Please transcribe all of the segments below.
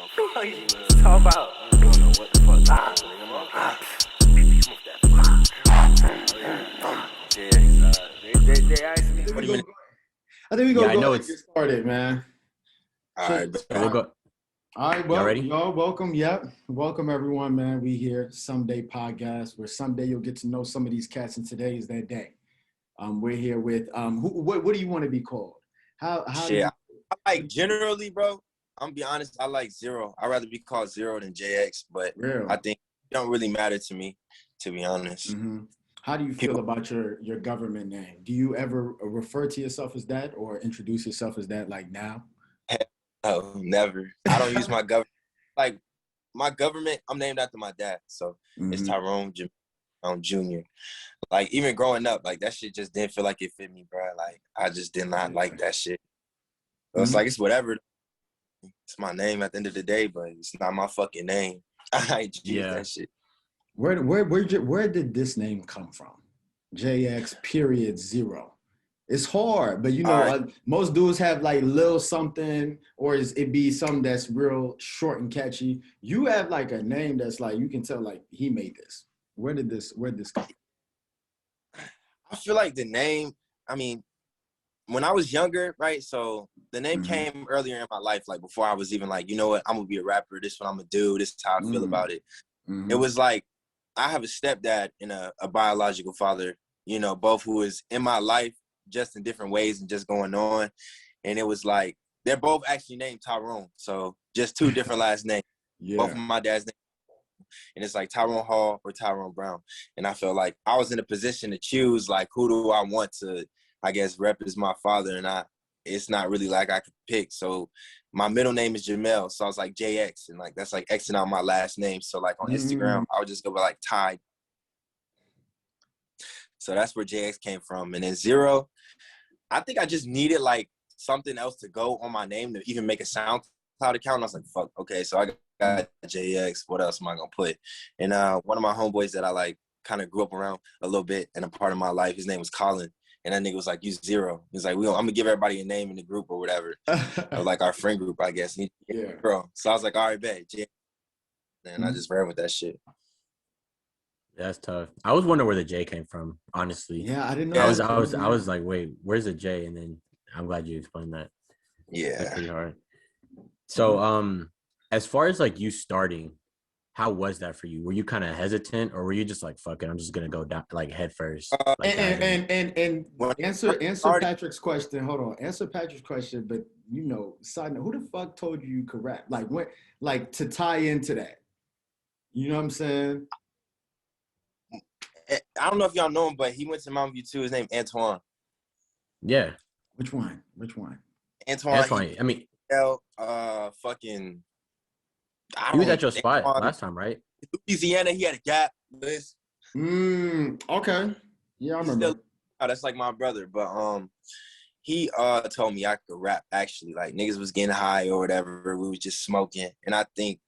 Talk about. I don't know what the fuck. They asked me. I think we go I know ahead and get started, man. All right, So we'll go. All right, Y'all ready? welcome. Yep, welcome everyone, man. We here Someday Podcast, where someday you'll get to know some of these cats, and today is their day. We're here with what do you want to be called? How shit. I like generally, bro. I'm gonna be honest. I like Zero. I'd rather be called Zero than Jx, but Real. I think it don't really matter to me, to be honest. Mm-hmm. How do you feel about your government name? Do you ever refer to yourself as that or introduce yourself as that like now? Oh, never. I don't use my government. Like my government, I'm named after my dad, so it's Tyrone Jr. Like even growing up, like that shit just didn't feel like it fit me, bro. Like I just did not like that shit. So it's like it's whatever. It's my name at the end of the day, but it's not my fucking name. I ain't use that shit. Where did this name come from? Jx.Zero. It's hard, but you know, most dudes have like little something, or it be something that's real short and catchy. You have like a name that's like you can tell like he made this. Where did this come from? I feel like the name, I mean, when I was younger, right? So the name came earlier in my life, like before I was even like, you know what, I'm gonna be a rapper. This is what I'm gonna do. This is how I feel about it. It was like, I have a stepdad and a biological father, you know, both who is in my life just in different ways and just going on. And it was like, they're both actually named Tyrone. So just two different last names. Yeah. Both of my dad's names. And it's like Tyrone Hall or Tyrone Brown. And I felt like I was in a position to choose, like, who do I want to, I guess, rep as my father. And it's not really like I could pick. So my middle name is Jamel. So I was like JX. And like, that's like Xing out my last name. So like on Instagram, I would just go by like Ty. So that's where JX came from. And then Zero, I think I just needed like something else to go on my name to even make a SoundCloud account. I was like, fuck, okay, so I got JX. What else am I gonna put? And one of my homeboys that I like kind of grew up around a little bit and a part of my life, his name was Colin. And that nigga was like, you Zero. He's like, I'm gonna give everybody a name in the group or whatever. Or like our friend group, I guess. Yeah. Bro. So I was like, all right, bet. And I just ran with that shit. That's tough. I was wondering where the J came from, honestly. Yeah, I didn't know. I was like, wait, where's the J? And then I'm glad you explained that. Yeah. That's pretty hard. So, as far as like you starting, how was that for you? Were you kind of hesitant, or were you just like, fuck it, I'm just gonna go down like head first? And answer Patrick's question. Hold on, answer Patrick's question. But you know, side note, who the fuck told you could rap? Like when, like to tie into that. You know what I'm saying? I don't know if y'all know him, but he went to Mountain View too. His name Antoine. Yeah. Which one? Antoine. I mean, fucking. He was at your spot last time, right? Louisiana. He had a Gap list. Okay. Yeah, I remember. That's like my brother, but he told me I could rap. Actually, like niggas was getting high or whatever. We was just smoking, and I think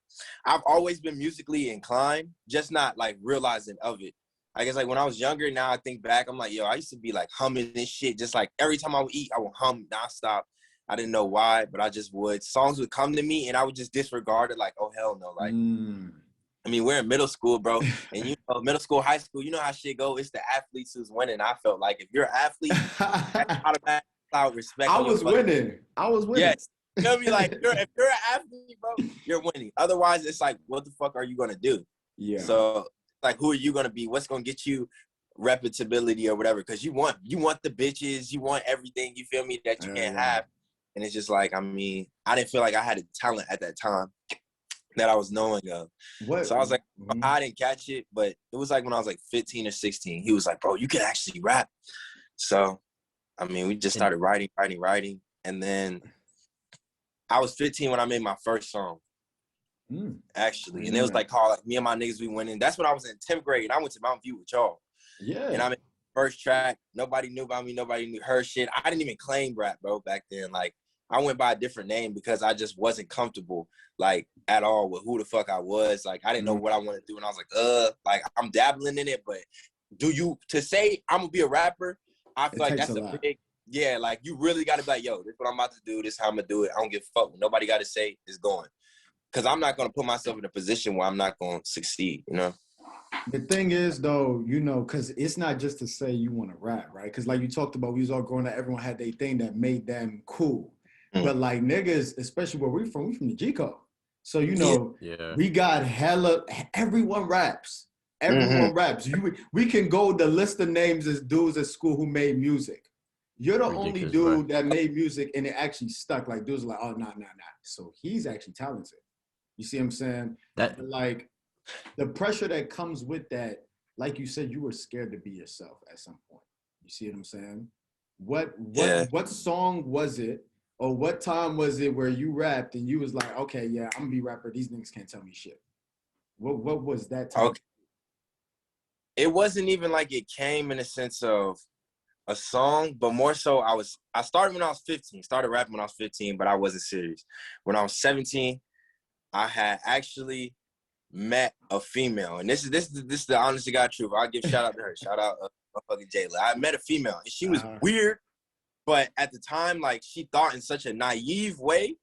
I've always been musically inclined, just not like realizing of it. I guess like when I was younger, now I think back, I'm like, yo, I used to be like humming this shit. Just like every time I would eat, I would hum nonstop. I didn't know why, but I just would. Songs would come to me and I would just disregard it like, oh, hell no. Like, I mean, we're in middle school, bro. And you know, middle school, high school, you know how shit go. It's the athletes who's winning. I felt like if you're an athlete, that's automatic respect. I was winning. Yes. You know what I mean? Like, if you're an athlete, bro, you're winning. Otherwise, it's like, what the fuck are you going to do? Yeah. So, like, who are you going to be? What's going to get you reputability or whatever? Because you want the bitches. You want everything, you feel me, that you can't have. And it's just like, I mean, I didn't feel like I had a talent at that time that I was knowing of. What? So I was like, I didn't catch it. But it was like when I was like 15 or 16, he was like, bro, you can actually rap. So, I mean, we just started writing. And then I was 15 when I made my first song. Actually, and it was like called like me and my niggas we went in. That's when I was in 10th grade. I went to Mountain View with y'all. Yeah. And I made the first track. Nobody knew about me. Nobody knew her shit. I didn't even claim rap, bro, back then. Like I went by a different name because I just wasn't comfortable like at all with who the fuck I was. Like I didn't know what I wanted to do, and I was like I'm dabbling in it, but to say I'm gonna be a rapper, I feel like that's a big. Yeah, like you really got to be like, yo, this is what I'm about to do. This is how I'm gonna do it. I don't give a fuck. Nobody got to say it's going. because I'm not gonna put myself in a position where I'm not gonna succeed. You know. The thing is, though, you know, because it's not just to say you want to rap, right? Because like you talked about, we was all growing up, everyone had their thing that made them cool. But like niggas, especially where we from the G code. So, you know, we got everyone raps. Everyone raps. We can go the list of names as dudes at school who made music. You're the only dude that made music and it actually stuck. Like dudes are like, oh, nah. So he's actually talented. You see what I'm saying? Like, the pressure that comes with that, like you said, you were scared to be yourself at some point. You see what I'm saying? What song was it, or what time was it where you rapped and you was like, okay, yeah, I'm gonna be a rapper. These niggas can't tell me shit. What was that time? Okay. It wasn't even like it came in a sense of a song, but more so I started when I was 15. Started rapping when I was 15, but I wasn't serious. When I was 17, I had actually met a female, and this is the honest to God truth. I'll give shout out to her. Shout out fucking Jayla. I met a female, and she was weird, but at the time, like, she thought in such a naive way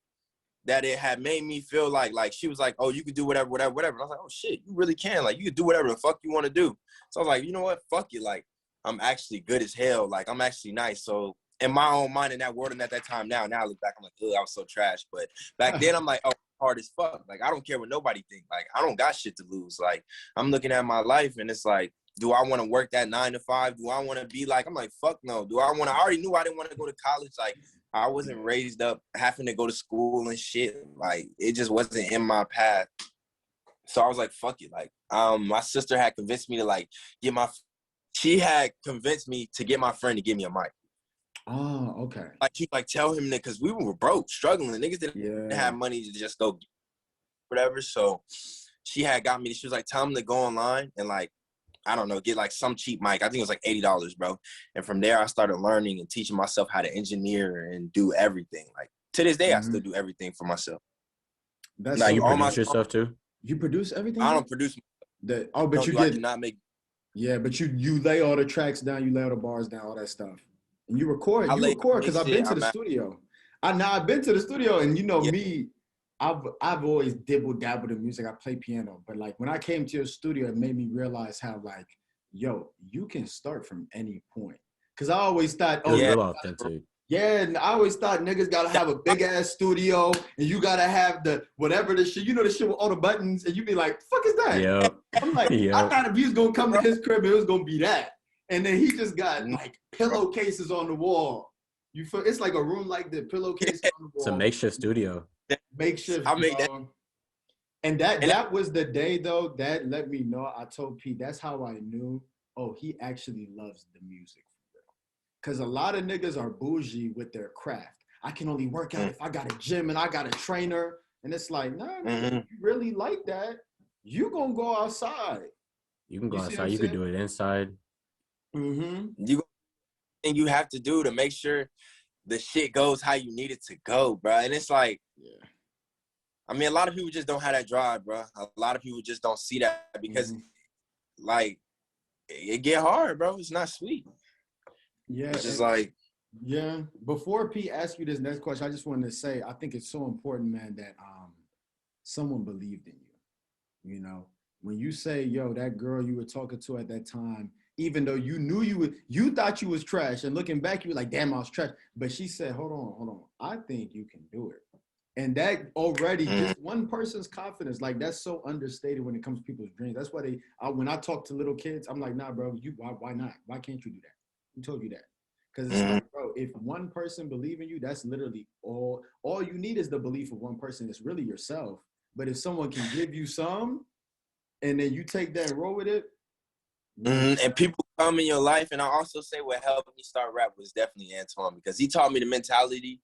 that it had made me feel like she was like, oh, you can do whatever. And I was like, oh shit, you really can. Like, you can do whatever the fuck you want to do. So I was like, you know what? Fuck it. Like, I'm actually good as hell. Like, I'm actually nice. So in my own mind, in that world, and at that time, now I look back, I'm like, ugh, I was so trash. But back then, I'm like, oh, hard as fuck. Like, I don't care what nobody think. Like, I don't got shit to lose. Like, I'm looking at my life, and it's like, do I want to work that 9 to 5? Do I want to be like, I'm like, fuck no. I already knew I didn't want to go to college. Like, I wasn't raised up having to go to school and shit. Like, it just wasn't in my path. So I was like, fuck it. Like, my sister had convinced me to like she had convinced me to get my friend to give me a mic. Oh, okay. Like, she like tell him that, because we were broke, struggling. Niggas didn't have money to just go whatever. So she had got me. She was like, tell him to go online and like, I don't know, get like some cheap mic. I think it was like $80, bro. And from there, I started learning and teaching myself how to engineer and do everything. Like, to this day, I still do everything for myself. That's like, you produce yourself too? You produce everything? I don't produce. But I do not make. Yeah, but you lay all the tracks down, you lay all the bars down, all that stuff. And you record because I've been to the studio. I've been to the studio, and you know me, I've always dabbled in music. I play piano, but like when I came to your studio, it made me realize how like, yo, you can start from any point. Cause I always thought, real authentic. Yeah, and I always thought niggas gotta have a big ass studio, and you gotta have the whatever the shit, you know, the shit with all the buttons, and you be like, fuck is that? Yeah. I'm like, I thought if he was gonna come to his crib, it was gonna be that. And then he just got like pillowcases on the wall. You feel it's like a room like the pillowcase on the wall. It's a makeshift studio. Makeshift. I made that. And that was the day though that let me know. I told Pete that's how I knew. Oh, he actually loves the music for real. Cause a lot of niggas are bougie with their craft. I can only work out if I got a gym and I got a trainer. And it's like, nah, if you really like that, you gonna go outside. You can go outside. You could do it inside. And you have to do to make sure the shit goes how you need it to go, bro. And it's like, I mean, a lot of people just don't have that drive, bro. A lot of people just don't see that because, like, it get hard, bro. It's not sweet. Yeah, it's just like. Yeah. Before Pete asks you this next question, I just wanted to say I think it's so important, man, that someone believed in you. You know, when you say, yo, that girl you were talking to at that time, even though you knew you thought you was trash, and looking back, you were like, damn, I was trash. But she said, hold on. I think you can do it. And that already, just one person's confidence, like that's so understated when it comes to people's dreams. That's why when I talk to little kids, I'm like, nah, bro, why not? Why can't you do that? Who told you that? Because it's like, bro, if one person believe in you, that's literally all you need is the belief of one person. It's really yourself. But if someone can give you some, and then you take that and roll with it. And people come in your life, and I also say what helped me start rap was definitely Antoine, because he taught me the mentality,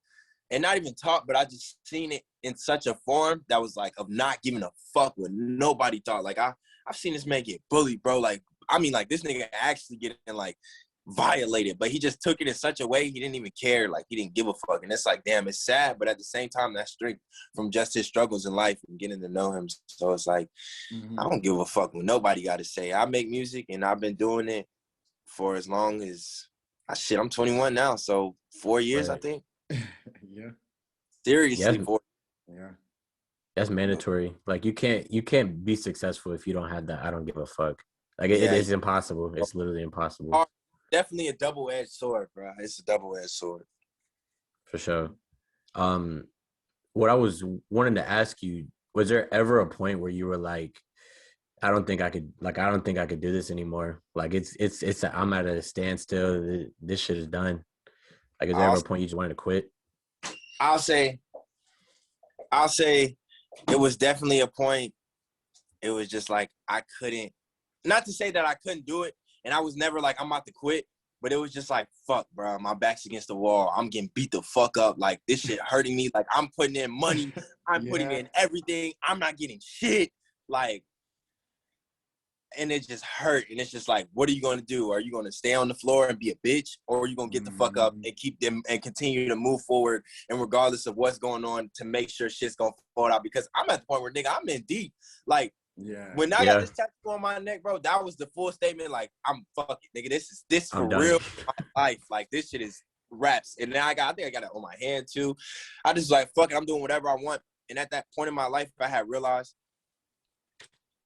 and not even taught, but I just seen it in such a form that was like of not giving a fuck what nobody thought. Like I've seen this man get bullied, bro. Like, I mean, like this nigga actually getting like violated, but he just took it in such a way he didn't even care. Like he didn't give a fuck. And it's like, damn, it's sad, but at the same time, that's strength from just his struggles in life and getting to know him. So it's like, I don't give a fuck what nobody got to say. I make music and I've been doing it for as long as I'm 21 now. So 4 years, I think. Yeah. Seriously, 4. Yeah. That's mandatory. Like you can't be successful if you don't have that. I don't give a fuck. Like it is impossible. It's literally impossible. Definitely a double-edged sword, bro. It's a double-edged sword. For sure. What I was wanting to ask you, was there ever a point where you were like, I don't think I could do this anymore. Like I'm at a standstill. This shit is done. Like, is there ever a point you just wanted to quit? I'll say it was definitely a point. It was just like I couldn't, not to say that I couldn't do it, and I was never like I'm about to quit, but it was just like, fuck, bro, my back's against the wall. I'm getting beat the fuck up. Like, this shit hurting me. Like, I'm putting in money. I'm putting in everything. I'm not getting shit. Like, and it just hurt. And it's just like, what are you going to do? Are you going to stay on the floor and be a bitch? Or are you going to get the fuck up and keep them and continue to move forward? And regardless of what's going on, to make sure shit's going to fall out. Because I'm at the point where, nigga, I'm in deep. Like, when I got this tattoo on my neck, bro, that was the full statement. Like, I'm fucking, nigga, this for real, my life. Like, this shit is raps. And then I think I got it on my hand too. I just like, fuck it, I'm doing whatever I want. And at that point in my life, I had realized,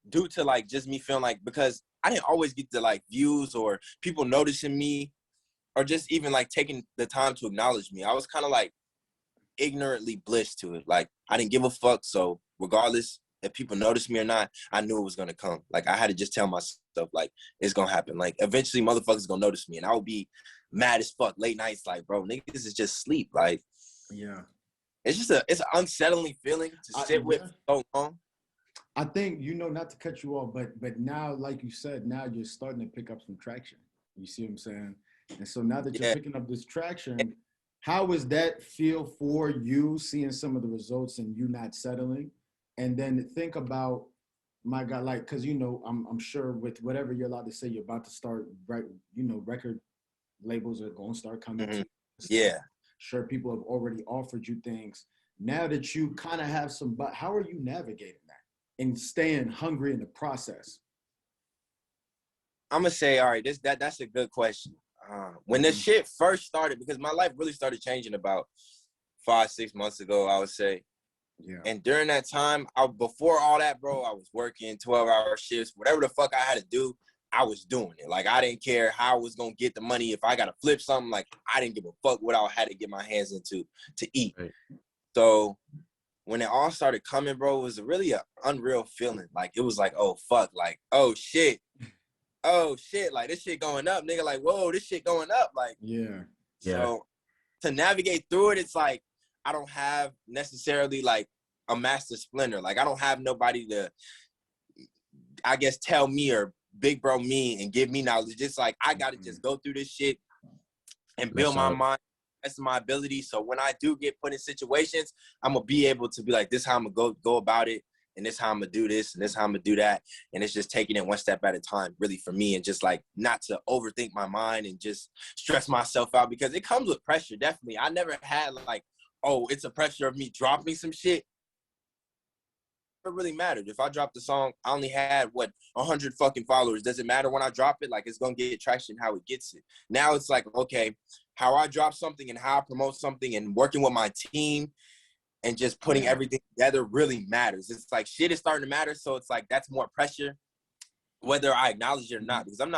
due to like just me feeling like, because I didn't always get the like views or people noticing me or just even like taking the time to acknowledge me. I was kind of like ignorantly blissed to it. Like, I didn't give a fuck. So regardless if people noticed me or not, I knew it was gonna come. Like, I had to just tell myself, like, it's gonna happen. Like, eventually motherfuckers gonna notice me and I would be mad as fuck late nights. Like, bro, niggas is just sleep. Like, it's just it's an unsettling feeling to sit with for so long. I think, not to cut you off, but now, like you said, now you're starting to pick up some traction. You see what I'm saying? And so now that you're picking up this traction, how does that feel for you, seeing some of the results and you not settling? And then think about, my God, like, because, I'm sure with whatever you're allowed to say, you're about to start, right? Record labels are going to start coming to you. Yeah. Sure, people have already offered you things. Now that you kind of have some, but how are you navigating that and staying hungry in the process? I'm gonna say, all right, that's a good question. When this shit first started, because my life really started changing about 5-6 months ago, I would say. Yeah. And during that time, before all that, bro, I was working 12-hour shifts, whatever the fuck I had to do, I was doing it. Like, I didn't care how I was gonna get the money. If I gotta flip something, like, I didn't give a fuck what I had to get my hands into to eat. Right. So when it all started coming, bro, it was really an unreal feeling. Like, it was like, oh, fuck. Like, oh, shit. Like, this shit going up, nigga. Like, whoa, this shit going up. Like, So to navigate through it, it's like, I don't have necessarily, like, a master splinter. Like, I don't have nobody to, I guess, tell me or big bro me and give me knowledge. It's like, I got to just go through this shit and build my mind. That's my ability. So when I do get put in situations, I'm gonna be able to be like, this is how I'm gonna go about it, and this is how I'm gonna do this, and this is how I'm gonna do that. And it's just taking it one step at a time, really, for me, and just like not to overthink my mind and just stress myself out, because it comes with pressure. Definitely, I never had like, oh, it's a pressure of me dropping some shit. It really mattered. If I dropped the song, I only had 100 fucking followers. Does it matter when I drop it? Like, it's gonna get traction how it gets it. Now it's like, okay, how I drop something and how I promote something and working with my team and just putting everything together really matters. It's like, shit is starting to matter. So it's like, that's more pressure, whether I acknowledge it or not, because I'm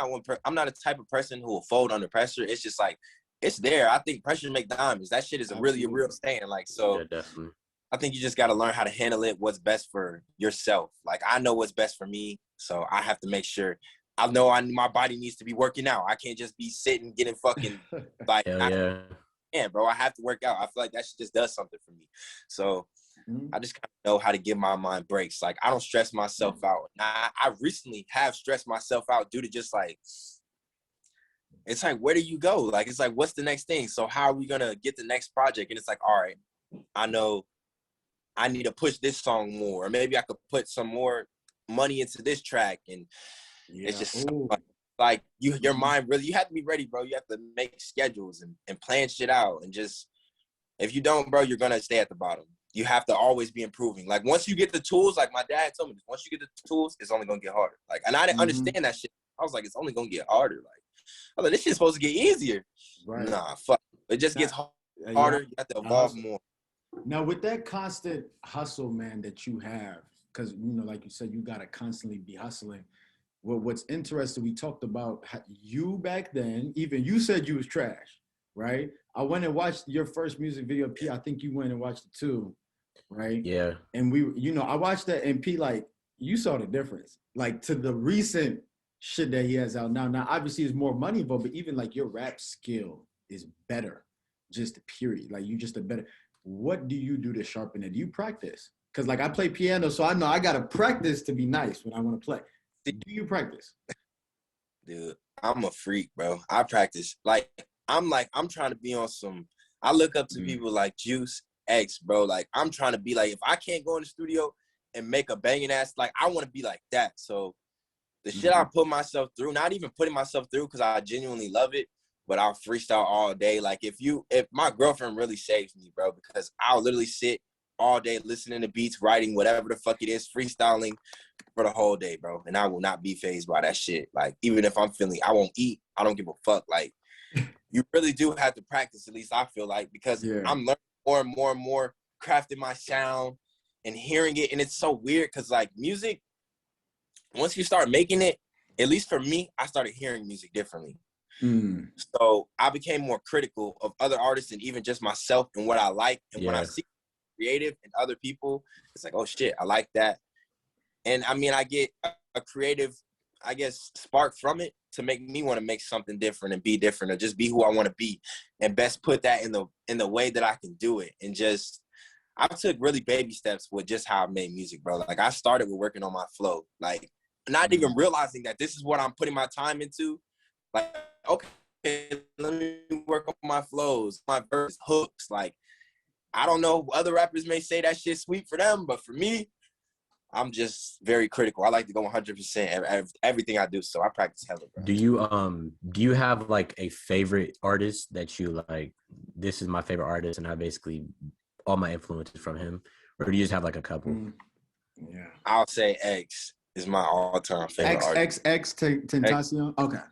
not a type of person who will fold under pressure. It's just like, it's there. I think pressure make diamonds. That shit is a real saying. Like, so definitely. I think you just got to learn how to handle it, what's best for yourself. Like, I know what's best for me, so I have to make sure. I know my body needs to be working out. I can't just be sitting getting fucking like, bro, I have to work out. I feel like that shit just does something for me. So I just kind of know how to give my mind breaks. Like, I don't stress myself out. I recently have stressed myself out due to just like, it's like, where do you go? Like, it's like, what's the next thing? So how are we going to get the next project? And it's like, all right, I know I need to push this song more. Or maybe I could put some more money into this track. And it's just like your mind really, you have to be ready, bro. You have to make schedules and plan shit out. And just, if you don't, bro, you're going to stay at the bottom. You have to always be improving. Like, once you get the tools, like my dad told me this, once you get the tools, it's only going to get harder. Like, and I didn't understand that shit. I was like, it's only going to get harder. Like, I was like, this shit's supposed to get easier. Right. Nah, fuck. It just gets harder. You have to evolve more. Now, with that constant hustle, man, that you have, because like you said, you gotta constantly be hustling. Well, what's interesting, we talked about you back then. Even you said you was trash, right? I went and watched your first music video, P. I think you went and watched it too, right? Yeah. And I watched that, and P, like, you saw the difference, like to the recent shit that he has out now. Now, obviously, there's more money involved, but even like your rap skill is better, just period. Like you just a better. What do you do to sharpen it? Do you practice? Because like I play piano, so I know I gotta practice to be nice when I want to play. Do you practice? Dude, I'm a freak, bro. I practice. I'm trying to be on some. I look up to people like Juice X, bro. Like I'm trying to be like, if I can't go in the studio and make a banging ass, like I want to be like that. So the shit I put myself through, not even putting myself through because I genuinely love it, but I'll freestyle all day. Like if my girlfriend really saves me, bro, because I'll literally sit all day listening to beats, writing whatever the fuck it is, freestyling for the whole day, bro. And I will not be fazed by that shit. Like even if I'm feeling, I won't eat. I don't give a fuck. Like you really do have to practice, at least I feel like, because I'm learning more and more and more, crafting my sound and hearing it. And it's so weird because like music, once you start making it, at least for me, I started hearing music differently. So I became more critical of other artists and even just myself and what I like. And when I see creative in other people, it's like, oh shit, I like that. And I mean, I get a creative, I guess, spark from it to make me want to make something different and be different, or just be who I want to be, and best put that in the way that I can do it. And just, I took really baby steps with just how I made music, bro. Like I started with working on my flow, like not even realizing that this is what I'm putting my time into. Like, okay, let me work on my flows, my verse hooks. Like, I don't know, other rappers may say that shit sweet for them, but for me, I'm just very critical. I like to go 100% everything I do, so I practice hella, bro. Do you have like a favorite artist that you like, this is my favorite artist and I basically all my influences from him, or do you just have like a couple? Yeah, I'll say X is my all-time favorite artist. Tentacion. Okay,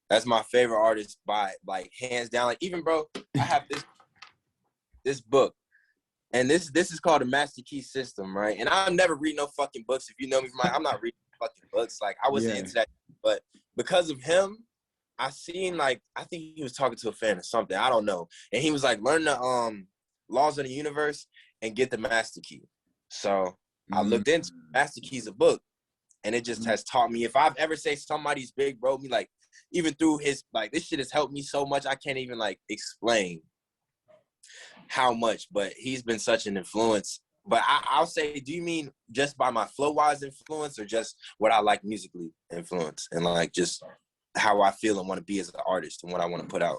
that's my favorite artist by like hands down. Like even bro, I have this book, and this is called the Master Key System, right? And I'll never read no fucking books. If you know me from I'm not reading fucking books. Like I wasn't into that, but because of him, I seen like, I think he was talking to a fan or something. I don't know, and he was like, learn the laws of the universe and get the Master Key. So I looked into Master Key's a book, and it just has taught me. If I've ever say somebody's big bro, me like even through his like this shit has helped me so much. I can't even like explain how much, but he's been such an influence. But I'll say, do you mean just by my flow-wise influence, or just what I like musically influence, and like just how I feel and want to be as an artist and what I want to put out?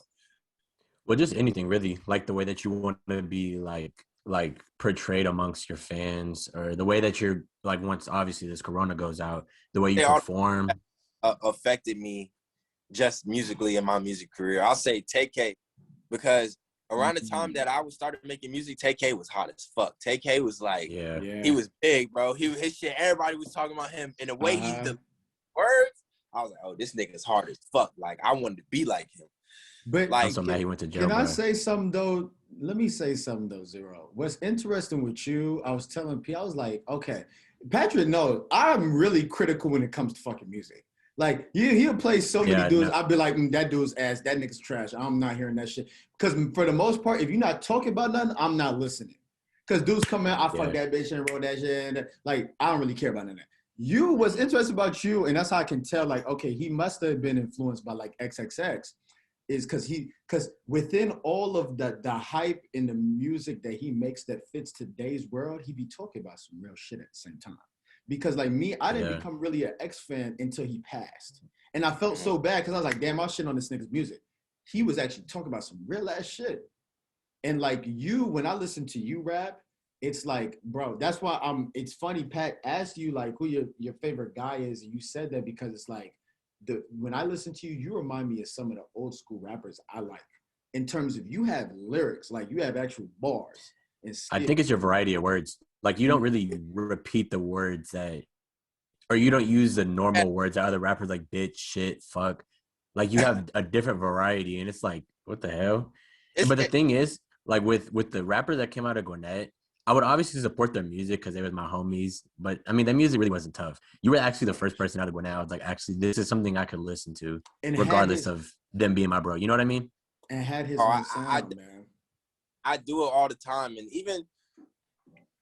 Well, just anything really, like the way that you want to be like portrayed amongst your fans, or the way that you're like, once obviously this corona goes out, the way you perform affected me just musically in my music career. I'll say TK, because around the time that I was started making music, TK was hot as fuck. TK was like, he was big, bro. His shit, everybody was talking about him. And the way he the words, I was like, oh, this nigga's hard as fuck. Like, I wanted to be like him. But like, I'm so mad he went to jail. Can I say something though? Let me say something though, Zero. What's interesting with you, I was telling P, I was like, okay, Patrick knows I'm really critical when it comes to fucking music. Like he'll play so many dudes. I'll be like, that dude's ass, that nigga's trash. I'm not hearing that shit. Because for the most part, if you're not talking about nothing, I'm not listening. Because dudes come in, I fuck that bitch and wrote that shit. And like, I don't really care about none of that. What's interesting about you, and that's how I can tell, like, okay, he must have been influenced by like XXX, is because within all of the hype in the music that he makes that fits today's world, he be talking about some real shit at the same time. Because like me, I didn't become really an X fan until he passed. And I felt so bad because I was like, damn, I'll shit on this nigga's music. He was actually talking about some real ass shit. And like when I listen to you rap, it's like, bro, that's why it's funny, Pat asked you like who your favorite guy is. And you said that because it's like, when I listen to you, you remind me of some of the old school rappers I like. In terms of you have lyrics, like you have actual bars. I think it's your variety of words. Like you don't really repeat the words that, or you don't use the normal words that other rappers like bitch, shit, fuck. Like you have a different variety, and it's like, what the hell? But the thing is, like with the rapper that came out of Gwinnett, I would obviously support their music because they was my homies. But I mean, their music really wasn't tough. You were actually the first person out of Gwinnett. I was like, actually, this is something I could listen to, And regardless of them being my bro. You know what I mean? And had his own sound, man. I do it all the time, and even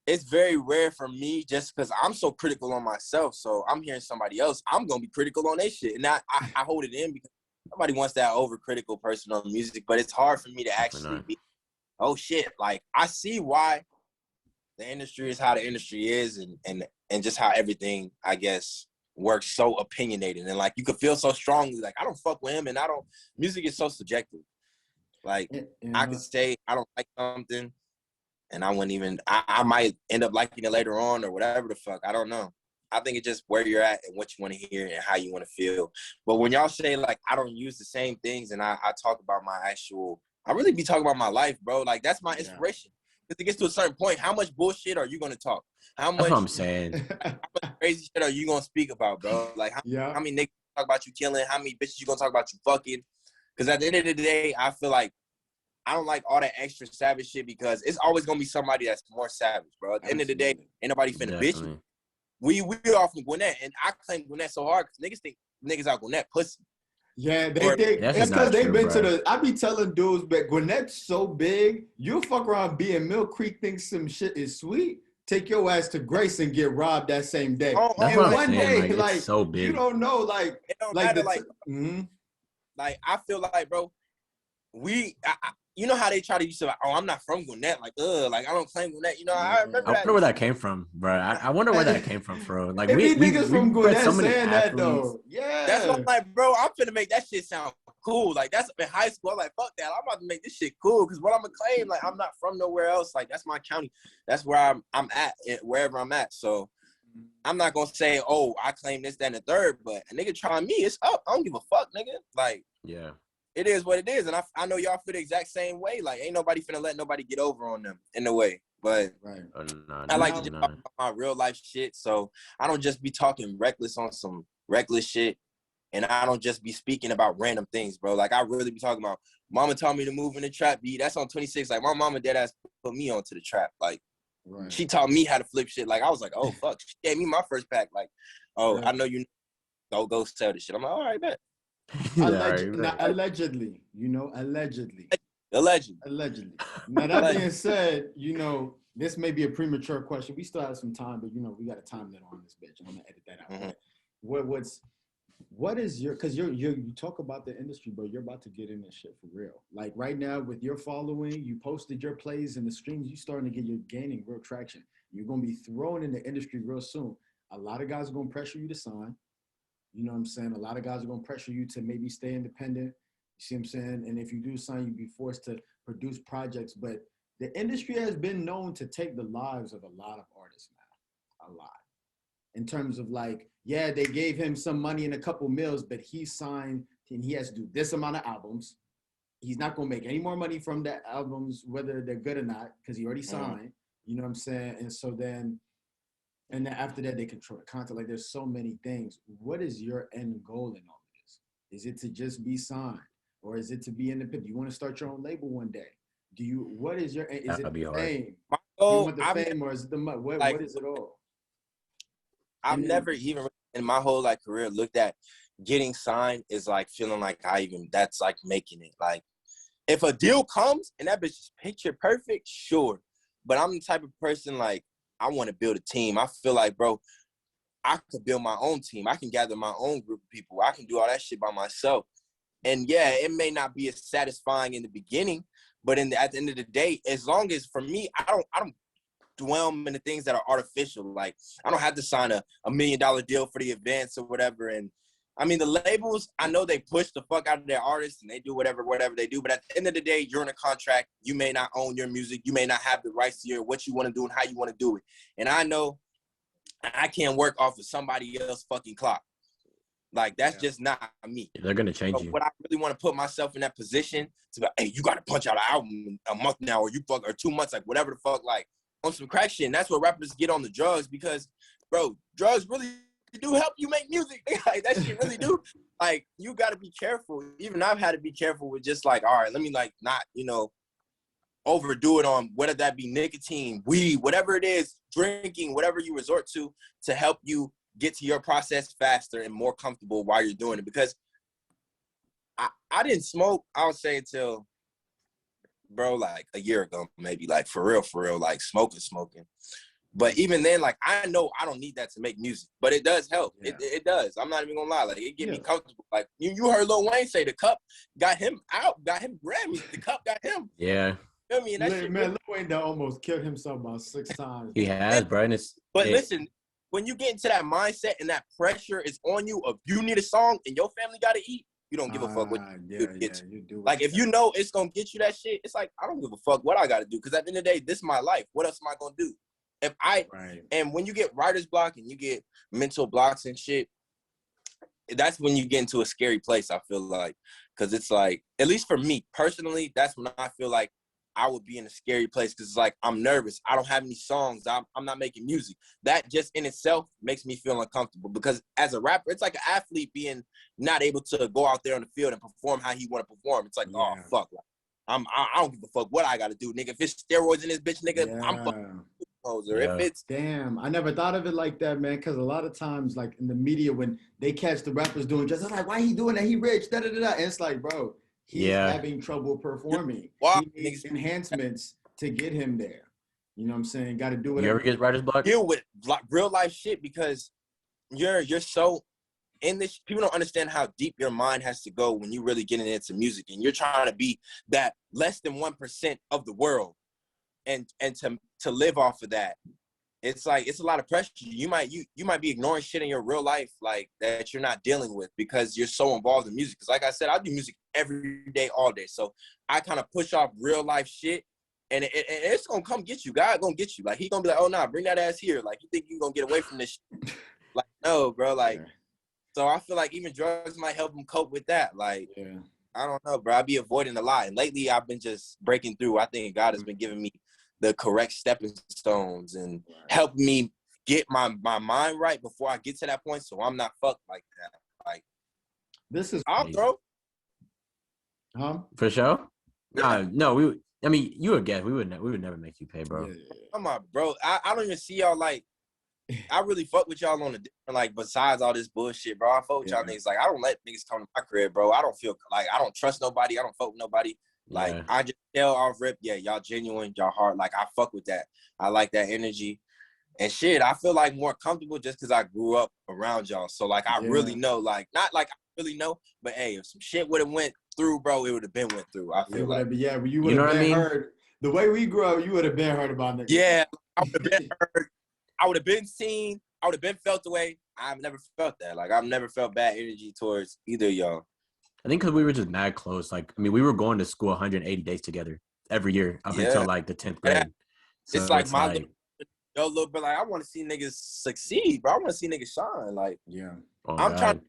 it's very rare for me just because I'm so critical on myself. So I'm hearing somebody else, I'm gonna be critical on their shit, and I hold it in because nobody wants that overcritical person on music. But it's hard for me to actually be, oh shit, like I see why the industry is how the industry is, and just how everything, I guess, works so opinionated, and like you could feel so strongly, like I don't fuck with him, and music is so subjective. Like I could say I don't like something, and I wouldn't even, I might end up liking it later on or whatever the fuck. I don't know. I think it's just where you're at and what you want to hear and how you want to feel. But when y'all say like I don't use the same things and I talk about I really be talking about my life, bro. Like that's my inspiration. Because it gets to a certain point, how much bullshit are you going to talk? That's what I'm saying. How much crazy shit are you going to speak about, bro? Like how many niggas talk about you killing? How many bitches you going to talk about you fucking? Because at the end of the day, I feel like I don't like all that extra savage shit because it's always going to be somebody that's more savage, bro. At the end of the day, ain't nobody finna bitch you. We are from Gwinnett, and I claim Gwinnett so hard because niggas think niggas out Gwinnett pussy. Yeah, they think that's because they've been to the. I be telling dudes, but Gwinnett's so big, you'll fuck around being Mill Creek, think some shit is sweet. Take your ass to Grace and get robbed that same day. That's what I'm saying. Like, it's so big. You don't know, like, it don't matter, like I feel like, bro, you know how they try to use like, oh, I'm not from Gwinnett, like, like I don't claim Gwinnett. You know, I remember that. I wonder where that came from, bro. I wonder where that came from, bro. Like we niggas from Gwinnett so saying that though. Yeah, that's what I'm like, bro. I'm finna make that shit sound cool. Like that's in high school. I'm like, fuck that. I'm about to make this shit cool because what I'm gonna claim, like, I'm not from nowhere else. Like that's my county. That's where I'm at, wherever I'm at. So I'm not gonna say, oh, I claim this, that, and the third. But a nigga trying me, it's up. I don't give a fuck, nigga. Like, yeah. It is what it is, and I know y'all feel the exact same way. Like, ain't nobody finna let nobody get over on them in a way. But I like to just talk about my real life shit, so I don't just be talking reckless on some reckless shit, and I don't just be speaking about random things, bro. Like, I really be talking about, mama taught me to move in the trap beat. That's on 26. Like, my mama dead ass put me onto the trap. Like, she taught me how to flip shit. Like, I was like, oh, fuck. She gave me my first pack. Like, oh, I know you know, go sell this shit. I'm like, all right, bet. Allegedly. Now that being said, this may be a premature question. We still have some time, but we got a time limit on this bitch. I'm gonna edit that out. What is your? Because you talk about the industry, but you're about to get in this shit for real. Like right now with your following, you posted your plays in the streams. You starting to you're gaining real traction. You're gonna be thrown in the industry real soon. A lot of guys are gonna pressure you to sign. You know what I'm saying? A lot of guys are going to pressure you to maybe stay independent. You see what I'm saying? And if you do sign, you'll be forced to produce projects. But the industry has been known to take the lives of a lot of artists, man. A lot. In terms of like, yeah, they gave him some money and a couple mils, but he signed and he has to do this amount of albums. He's not going to make any more money from the albums, whether they're good or not, because he already signed. You know what I'm saying? And so then, and then after that, they control the content. Like, there's so many things. What is your end goal in all of this? Is it to just be signed? Or is it to be independent? Do you want to start your own label one day? What is your, is it the fame? My goal, you want the fame or is it the money? What is it all? I've never even in my whole like career looked at getting signed is like feeling like that's like making it. Like, if a deal comes and that bitch is picture perfect, sure. But I'm the type of person like, I want to build a team. I feel like, bro, I could build my own team. I can gather my own group of people. I can do all that shit by myself. And yeah, it may not be as satisfying in the beginning, but at the end of the day, as long as for me, I don't dwell in the things that are artificial. Like, I don't have to sign a $1 million deal for the events or whatever. And I mean, the labels, I know they push the fuck out of their artists and they do whatever they do. But at the end of the day, you're in a contract. You may not own your music. You may not have the rights to what you want to do and how you want to do it. And I know I can't work off of somebody else's fucking clock. Like, that's just not me. They're going to change you. But I really want to put myself in that position to be like, hey, you got to punch out an album in a month now or 2 months, like whatever the fuck, like on some crack shit. And that's where rappers get on the drugs because, bro, drugs really do help you make music. Like, that shit really do. Like, you got to be careful. Even I've had to be careful with just like, all right, let me like not, overdo it on whether that be nicotine, weed, whatever it is, drinking, whatever you resort to help you get to your process faster and more comfortable while you're doing it. Because I didn't smoke, I would say, until, bro, like a year ago, maybe, like for real, like smoking. But even then, like, I know I don't need that to make music, but it does help. Yeah. It does. I'm not even gonna lie. Like, it get me comfortable. Like, you heard Lil Wayne say the cup got him out, got him Grammys. The cup got him. Yeah. You know what I mean? That shit, man, Lil Wayne done almost killed himself about 6 times. He has, bro. But listen, when you get into that mindset and that pressure is on you of you need a song and your family gotta eat, you don't give a fuck what you do. Like, if you know it's gonna get you that shit, it's like, I don't give a fuck what I gotta do. Because at the end of the day, this is my life. What else am I gonna do? And when you get writer's block and you get mental blocks and shit, that's when you get into a scary place, I feel like. Because it's like, at least for me personally, that's when I feel like I would be in a scary place, because it's like, I'm nervous. I don't have any songs. I'm not making music. That just in itself makes me feel uncomfortable, because as a rapper, it's like an athlete being not able to go out there on the field and perform how he want to perform. It's like, oh, fuck. Like, I don't give a fuck what I got to do, nigga. If it's steroids in this bitch, nigga, I'm fucking poser. If it's... Damn, I never thought of it like that, man, because a lot of times, like, in the media, when they catch the rappers doing drugs, they're like, why he doing that? He rich, da-da-da-da. And it's like, bro, he's having trouble performing. He needs enhancements to get him there. You know what I'm saying? Got to do it. You ever get writer's block? Deal with real life shit, because you're so in this. People don't understand how deep your mind has to go when you really getting into music, and you're trying to be that less than 1% of the world, and to live off of that. It's like, it's a lot of pressure. You might be ignoring shit in your real life, like, that you're not dealing with, because you're so involved in music. Because like I said, I do music every day, all day. So I kind of push off real life shit, and it's gonna come get you. God gonna get you. Like, he gonna be like, oh nah, bring that ass here. Like, you think you gonna get away from this shit? Like, no, bro. Like, so I feel like even drugs might help him cope with that. Like, I don't know, bro. I be avoiding a lot, and lately I've been just breaking through. I think God has been giving me the correct stepping stones and help me get my mind right before I get to that point, so I'm not fucked like that. Like, this is bro. For sure. No, I mean, you would guess we would never make you pay, bro. Come on, bro. I don't even see y'all like. I really fuck with y'all on the different, like, besides all this bullshit, bro. I fuck with y'all niggas. Like, I don't let niggas come to my crib, bro. I don't feel like, I don't trust nobody. I don't fuck with nobody. Like, I just tell off rip, y'all genuine, y'all hard. Like, I fuck with that. I like that energy. And shit, I feel like more comfortable just because I grew up around y'all. So, like, I really know, like, not like I really know, but hey, if some shit would have went through, bro, it would have been went through. I feel like. You would have been heard. The way we grew up, you would have been heard about niggas. Yeah, I would have been heard. I would have been seen. I would have been felt away. I've never felt that. Like, I've never felt bad energy towards either of y'all. I think because we were just mad close. Like, I mean, we were going to school 180 days together every year up until like the 10th grade. So it's like my little bit like, I want to see niggas succeed, bro. I want to see niggas shine. Like, I'm trying.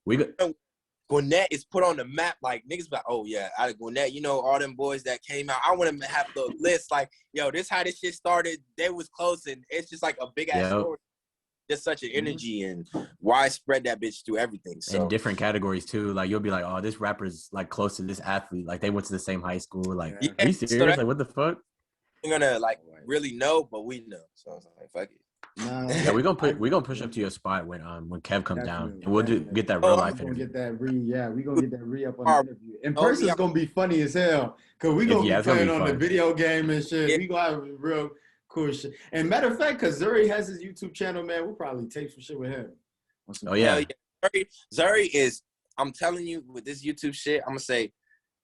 Gwinnett is put on the map. Like, niggas be like, oh yeah, out of Gwinnett, you know, all them boys that came out. I want to have the list. Like, yo, this how this shit started. They was close, and it's just like a big ass story. Just such an energy and widespread that bitch through everything. So, in different categories too. Like, you'll be like, oh, this rapper's like close to this athlete. Like, they went to the same high school. Like, are you serious? So like, what the fuck? You're gonna like really know, but we know. So I was like, fuck it. Yeah, we're gonna push up to your spot when Kev comes down, and we'll get that real life interview. Get that we're gonna get that up on the interview. In person, it's gonna be funny as hell, cause we gonna be playing on the video game and shit. We gonna have real cool shit. And matter of fact, cause Zuri has his YouTube channel, man, we'll probably take some shit with him. Oh yeah. Zuri is. I'm telling you, with this YouTube shit, I'm gonna say.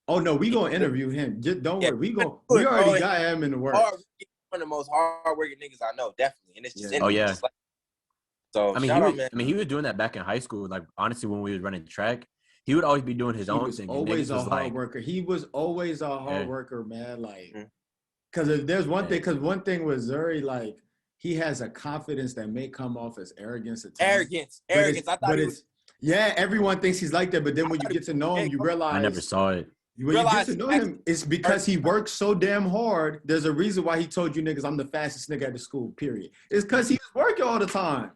Oh no, we gonna interview him. Just don't worry. We already got him in the works. One of the most hardworking niggas I know, definitely, and it's just like, so. I mean, he was doing that back in high school. Like, honestly, when we was running track, he would always be doing his own thing. Always a hard worker. He was always a hard worker, man. Like, because if there's one thing, because one thing with Zuri, like, he has a confidence that may come off as arrogance at times. Arrogance. I thought everyone thinks he's like that, but then when you get to know him, you realize I never saw it. When you get to know him, it's because he works so damn hard. There's a reason why he told you niggas, I'm the fastest nigga at the school, period. It's because he was working all the time.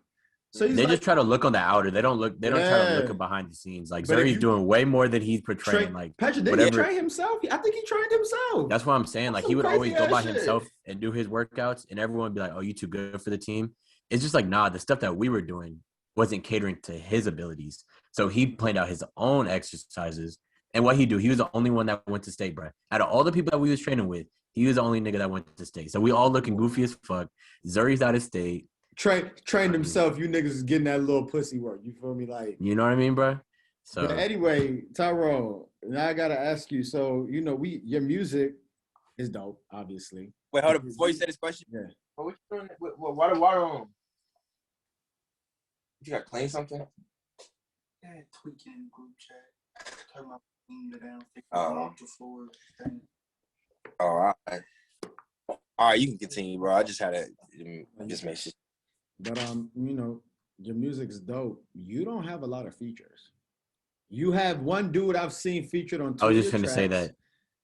So he's They like, just try to look on the outer. They don't look. They don't try to look yeah. behind the scenes. Like But if Zuri's you doing way more than he's portraying. Like Patrick, did he whatever. train himself? I think he trained himself. That's what I'm saying. Like he Some would always crazy go ass by shit. himself and do his workouts, and everyone would be like, "Oh, you too good for the team." It's just like, nah. The stuff that we were doing wasn't catering to his abilities. So he planned out his own exercises. And what he do? He was the only one that went to state, bro. Out of all the people that we was training with, he was the only nigga that went to state. So we all looking goofy as fuck. Zuri's out of state. Trained himself. You niggas is getting that little pussy work. You feel me? Like, you know what I mean, bro? So but anyway, Tyrone, now I gotta ask you. So your music is dope, obviously. Wait, hold up. Before you say this question, yeah. What you doing? Water on. You got to clean something? Yeah, tweaking group chat. Talking about cleaning it down, fixing Oh. the floor. Thing. All right. All right, you can continue, bro. I just had to just make sure. But your music's dope. You don't have a lot of features. You have one dude I've seen featured on two I was of just your gonna say tracks.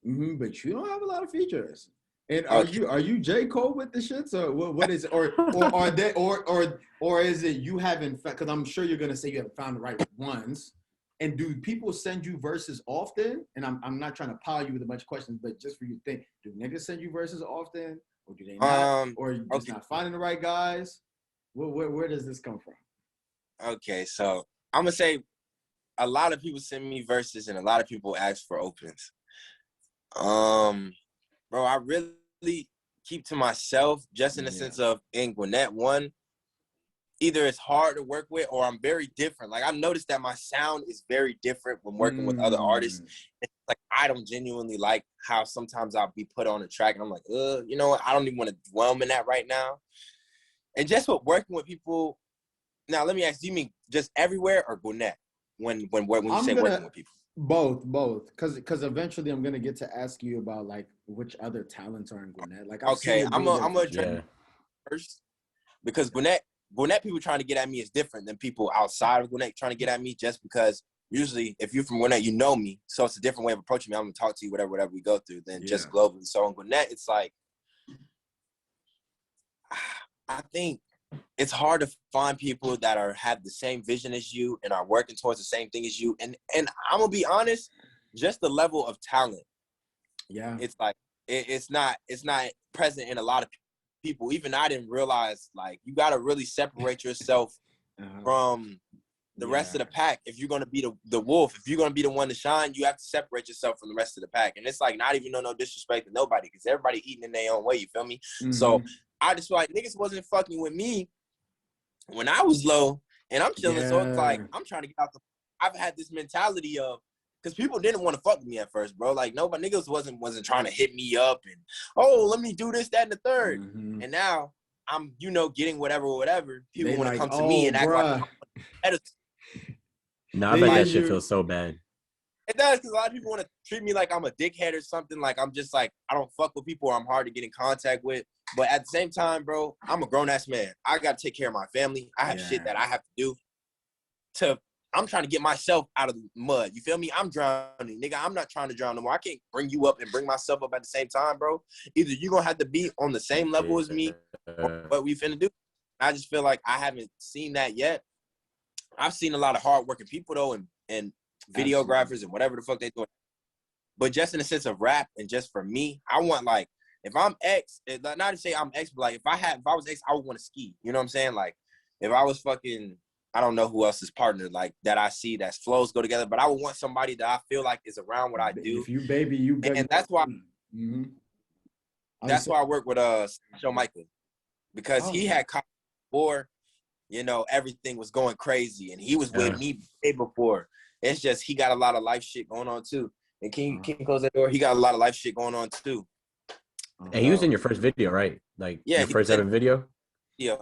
that. But you don't have a lot of features. And Okay. are you J. Cole with the shits, or what is it? Or are they or is it you haven't? Because I'm sure you're gonna say you haven't found the right ones. And do people send you verses often? And I'm not trying to pile you with a bunch of questions, but just for you to think, do niggas send you verses often, or do they not? Or are you just not finding the right guys? Where does this come from? Okay, so I'm gonna say a lot of people send me verses, and a lot of people ask for opens. Bro, I really keep to myself, just in the sense of in Gwinnett, one, either it's hard to work with or I'm very different. Like I've noticed that my sound is very different when working with other artists. It's like I don't genuinely like how sometimes I'll be put on a track and I'm like, you know what? I don't even want to dwell in that right now. And just with working with people. Now let me ask, do you mean just everywhere or Gwinnett when you say working with people? Both, because eventually I'm gonna get to ask you about like which other talents are in Gwinnett. Like I'm gonna address first because Gwinnett people trying to get at me is different than people outside of Gwinnett trying to get at me. Just because usually if you're from Gwinnett, you know me, so it's a different way of approaching me. I'm gonna talk to you whatever we go through than just globally. So in Gwinnett, it's like I think it's hard to find people that have the same vision as you and are working towards the same thing as you. And I'm gonna be honest, just the level of talent. Yeah. It's like it's not present in a lot of people. Even I didn't realize like you gotta really separate yourself from the rest of the pack. If you're gonna be the wolf, if you're gonna be the one to shine, you have to separate yourself from the rest of the pack. And it's like not even no disrespect to nobody, because everybody eating in their own way, you feel me? So I just feel like niggas wasn't fucking with me when I was low and I'm chilling. So it's like, I'm trying to get out I've had this mentality of, because people didn't want to fuck with me at first, bro. Like nobody, niggas wasn't trying to hit me up and, let me do this, that, and the third. And now I'm, getting whatever. People want to come to me and act like no, I bet that shit feels so bad. It does, because a lot of people want to treat me like I'm a dickhead or something. Like I'm just like, I don't fuck with people or I'm hard to get in contact with. But at the same time, bro, I'm a grown-ass man. I got to take care of my family. I have shit that I have to do. I'm trying to get myself out of the mud. You feel me? I'm drowning. Nigga, I'm not trying to drown no more. I can't bring you up and bring myself up at the same time, bro. Either you're going to have to be on the same level as me or what we finna do. I just feel like I haven't seen that yet. I've seen a lot of hardworking people, though, and videographers and whatever the fuck they doing. But just in the sense of rap and just for me, I want like, if I'm X, not to say I'm X, but like if I was X, I would want to ski. You know what I'm saying? Like if I was fucking, I don't know who else's partner like that I see that flows go together, but I would want somebody that I feel like is around what I do. If you baby, you baby. And that's why that's why I work with Show Michael, because he had before, everything was going crazy and he was with me way before. It's just he got a lot of life shit going on too. And can you close that door? He got a lot of life shit going on too. And he was in your first video, right? Like your first ever video? Yeah.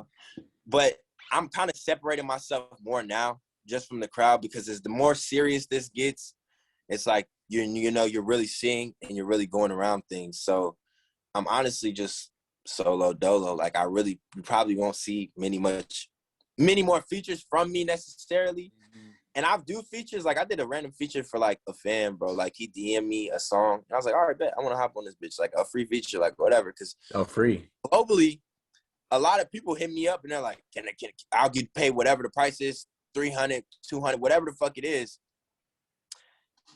But I'm kind of separating myself more now just from the crowd, because as the more serious this gets, it's like you're really seeing and you're really going around things. So I'm honestly just solo dolo. Like you probably won't see many more features from me necessarily. And I do features, like I did a random feature for like a fan, bro. Like he DM'd me a song. And I was like, all right, bet, I want to hop on this bitch. Like a free feature, like whatever. Cause free. Globally, a lot of people hit me up and they're like, I'll get paid whatever the price is, 300, 200, whatever the fuck it is.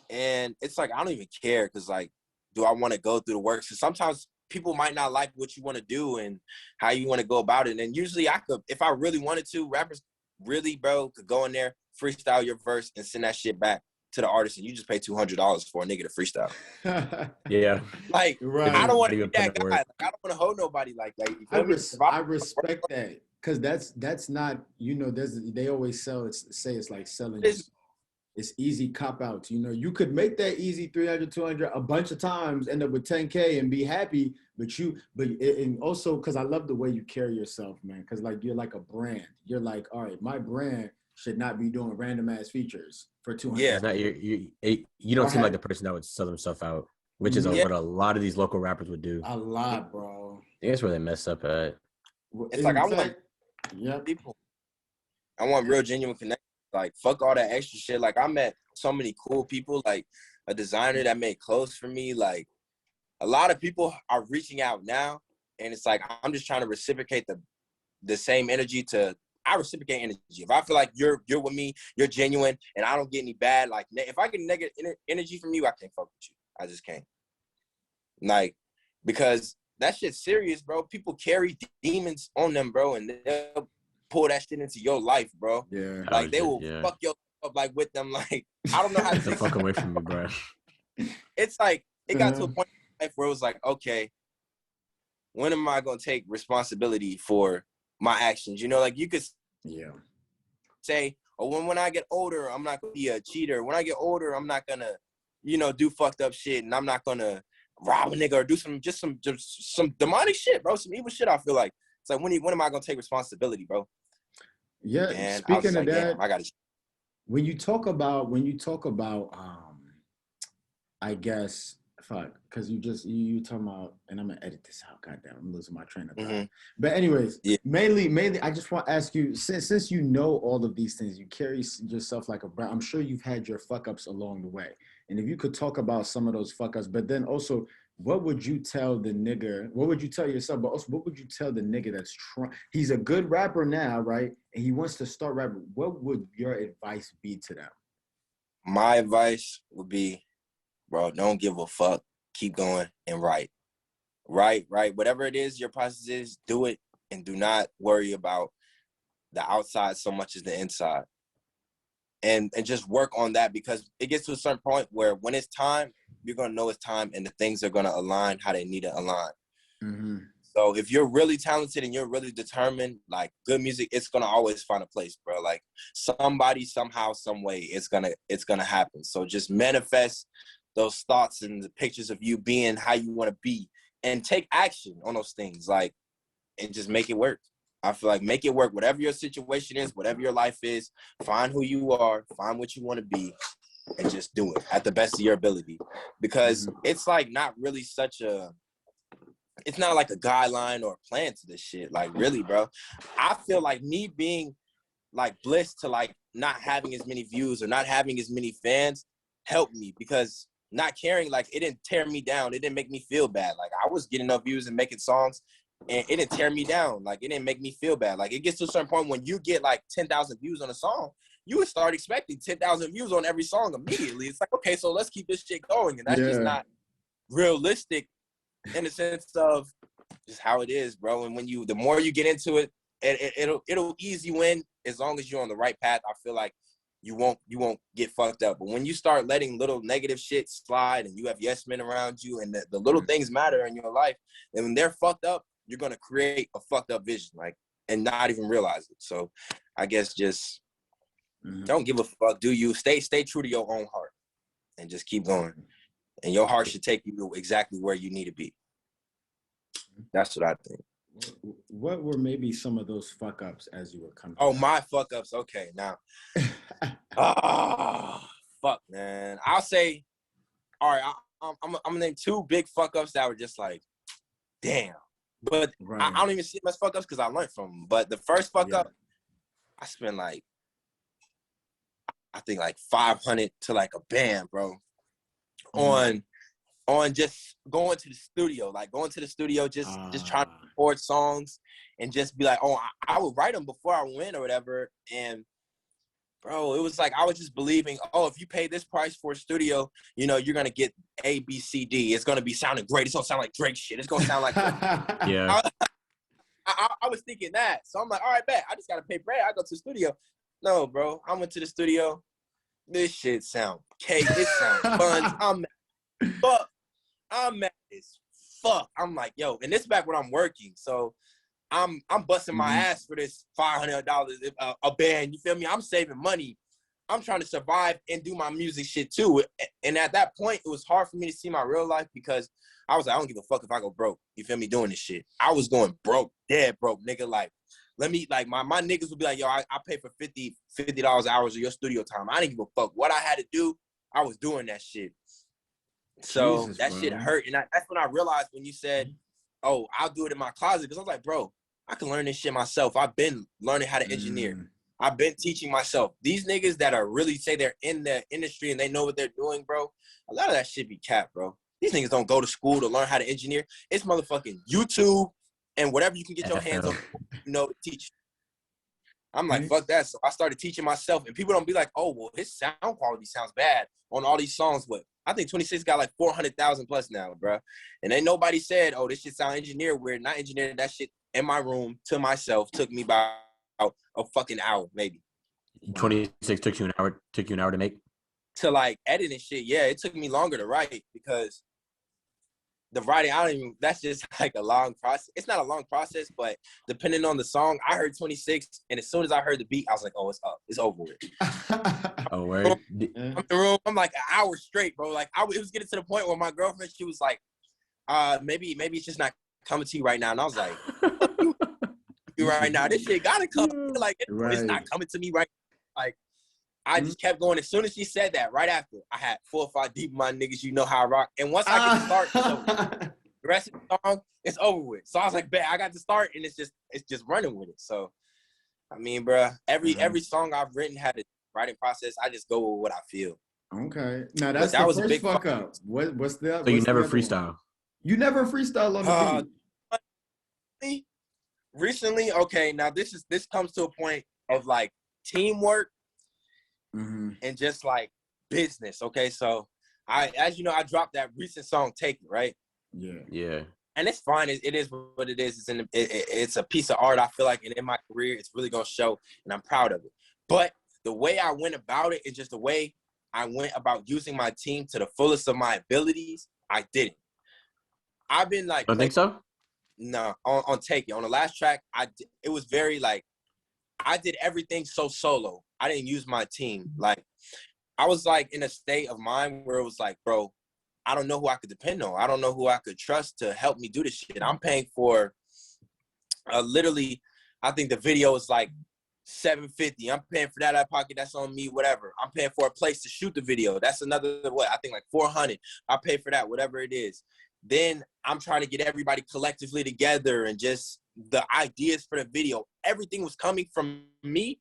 And it's like, I don't even care because, like, do I want to go through the work? So sometimes people might not like what you want to do and how you want to go about it. And usually I could, if I really wanted to, rappers really, bro, could go in there, freestyle your verse and send that shit back to the artist, and you just pay $200 for a nigga to freestyle. Yeah. Like, right. I don't want to be that guy. Like, I don't want to hold nobody like that. You feel me? I respect that, because that's not, you know, they always say it's like selling. It's easy cop outs. You know, you could make that easy 300, 200 a bunch of times, end up with 10K and be happy. And also, because I love the way you carry yourself, man. Because like you're like a brand. You're like, all right, my brand should not be doing random ass features for 200. Yeah, not, you don't seem like the person that would sell themselves out, which is what a lot of these local rappers would do. A lot, bro. I think that's where they mess up at. It's like I want people. I want real genuine connection. Like, fuck all that extra shit. Like, I met so many cool people, like a designer that made clothes for me. Like, a lot of people are reaching out now, and it's like I'm just trying to reciprocate the same energy I reciprocate energy. If I feel like you're with me, you're genuine, and I don't get any bad, like, if I get negative energy from you, I can't fuck with you. I just can't. Like, because that shit's serious, bro. People carry demons on them, bro, and they'll pull that shit into your life, bro. Yeah. Like, they will fuck your up, like, with them. Like, I don't know how to fuck away from me, bro. It's like, it got to a point in life where it was like, okay, when am I going to take responsibility for my actions? You know, like, you could say, oh, when I get older, I'm not going to be a cheater. When I get older, I'm not going to, you know, do fucked up shit, and I'm not going to rob a nigga or do some demonic shit, bro. Some evil shit, I feel like. It's like, when am I going to take responsibility, bro? Yeah, and speaking of like, that, I got to. When you talk about, I guess, fuck, because you talking about, and I'm gonna edit this out. Goddamn, I'm losing my train of thought. Mm-hmm. But anyways, mainly, I just want to ask you, since you know all of these things, you carry yourself like a brand. I'm sure you've had your fuck ups along the way, and if you could talk about some of those fuck ups, but then also, what would you tell the nigga? What would you tell yourself? But also, what would you tell the nigga that's trying? He's a good rapper now, right? And he wants to start rapping. What would your advice be to them? My advice would be, bro, don't give a fuck. Keep going and write. Write. Whatever it is your process is, do it, and do not worry about the outside so much as the inside. And just work on that, because it gets to a certain point where when it's time, you're going to know it's time, and the things are going to align how they need to align. Mm-hmm. So if you're really talented and you're really determined, like, good music, it's going to always find a place, bro. Like, somebody, somehow, some way, it's going to happen. So just manifest those thoughts and the pictures of you being how you want to be, and take action on those things, like, and just make it work. I feel like make it work. Whatever your situation is, whatever your life is, find who you are, find what you want to be, and just do it at the best of your ability. Because it's like not really it's not like a guideline or a plan to this shit. Like, really, bro. I feel like me being like blessed to like not having as many views or not having as many fans helped me, because not caring, like, it didn't tear me down. It didn't make me feel bad. Like, I was getting enough views and making songs, and it didn't tear me down. Like, it didn't make me feel bad. Like, it gets to a certain point when you get like 10,000 views on a song, you would start expecting 10,000 views on every song immediately. It's like, okay, so let's keep this shit going. And that's just not realistic in the sense of just how it is, bro. And when the more you get into it, it'll ease you in, as long as you're on the right path. I feel like you won't get fucked up. But when you start letting little negative shit slide, and you have yes men around you, and the little things matter in your life, and when they're fucked up, you're gonna create a fucked up vision, like, and not even realize it. So I guess just don't give a fuck. Do you stay true to your own heart, and just keep going. And your heart should take you exactly where you need to be. That's what I think. What were maybe some of those fuck ups as you were coming? Oh, my fuck ups. Okay, now. Fuck, man. I'll say, all right, I'm gonna name two big fuck ups that were just like, damn. But I don't even see them as fuck ups because I learned from them. But the first fuck up, I spent like, I think like 500 to like a band, bro, on on just going to the studio, just trying to record songs and just be like, oh, I would write them before I went or whatever. And bro, it was like I was just believing, oh, if you pay this price for a studio, you know, you're gonna get A, B, C, D. It's gonna be sounding great. It's gonna sound like Drake shit. It's gonna sound like Yeah. I was thinking that. So I'm like, all right, bet. I just gotta pay bread. I go to the studio. No, bro. I went to the studio. This shit sound cake. This sound fun. I'm mad as fuck. I'm like, yo, and this back when I'm working. So I'm busting my ass for this $500 a band. You feel me? I'm saving money. I'm trying to survive and do my music shit too. And at that point, it was hard for me to see my real life because I was like, I don't give a fuck if I go broke. You feel me? Doing this shit. I was going broke, dead broke, nigga. Like, let me, like, my niggas would be like, yo, I pay for $50 hours of your studio time. I didn't give a fuck. What I had to do, I was doing that shit. So Jesus, that bro. shit hurt. And that's when I realized when you said, oh, I'll do it in my closet. Because I was like, bro, I can learn this shit myself. I've been learning how to engineer. I've been teaching myself. These niggas that are really say they're in the industry and they know what they're doing, bro, a lot of that shit be cap, bro. These niggas don't go to school to learn how to engineer. It's motherfucking YouTube and whatever you can get your hands on, you know, to teach. I'm like, fuck that. So I started teaching myself. And people don't be like, oh, well, his sound quality sounds bad on all these songs. But I think 26 got like 400,000 plus now, bro. And ain't nobody said, oh, this shit sound engineered weird. Not engineering that shit in my room to myself. Took me about a fucking hour, maybe. 26 took you an hour to make? To like edit and shit, yeah, it took me longer to write because the writing, that's just like a long process. It's not a long process, but depending on the song, I heard 26, and as soon as I heard the beat, I was like, oh, it's up. It's over with. Oh, word? I'm in the room. I'm like an hour straight, bro. Like, it was getting to the point where my girlfriend, she was like, maybe it's just not coming to you right now. And I was like, you right now. This shit gotta come. Like, it's not coming to me right now. Like, I just kept going. As soon as she said that, right after, I had 4 or 5 deep in my niggas, you know how I rock. And once I get to start, so the rest of the song, it's over with. So I was like, bet, I got to start, and it's just running with it. So, I mean, bro, every song I've written had a writing process. I just go with what I feel. Okay. Now, that's the first big fuck up. What's the So you never freestyle? You never freestyle on the beat? Recently, okay, now this comes to a point of, like, teamwork. And just like business, okay? So as you know, I dropped that recent song, Take It, right? Yeah. And it's fine. It is what it is. It's a piece of art, I feel like, and in my career, it's really gonna show, and I'm proud of it. But the way I went about it is just the way I went about using my team to the fullest of my abilities. I didn't. I've been like, don't think so? No, on Take It, on the last track, it was very like, I did everything so solo. I didn't use my team. Like, I was like in a state of mind where it was like, bro, I don't know who I could depend on. I don't know who I could trust to help me do this shit. I'm paying for literally, I think the video is like $750. I'm paying for that out of pocket. That's on me, whatever. I'm paying for a place to shoot the video. That's another, I think like $400. I pay for that, whatever it is. Then I'm trying to get everybody collectively together and just the ideas for the video. Everything was coming from me.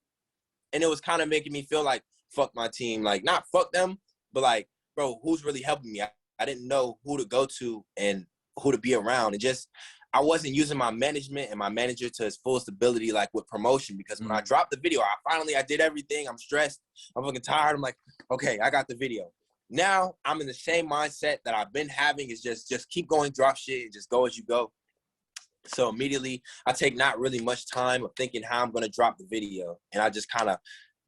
And it was kind of making me feel like, fuck my team. Like, not fuck them, but like, bro, who's really helping me? I didn't know who to go to and who to be around. And just, I wasn't using my management and my manager to his fullest ability, like with promotion. Because when I dropped the video, I did everything. I'm stressed. I'm fucking tired. I'm like, okay, I got the video. Now I'm in the same mindset that I've been having, is just keep going, drop shit, and just go as you go. So immediately, I take not really much time of thinking how I'm going to drop the video. And I just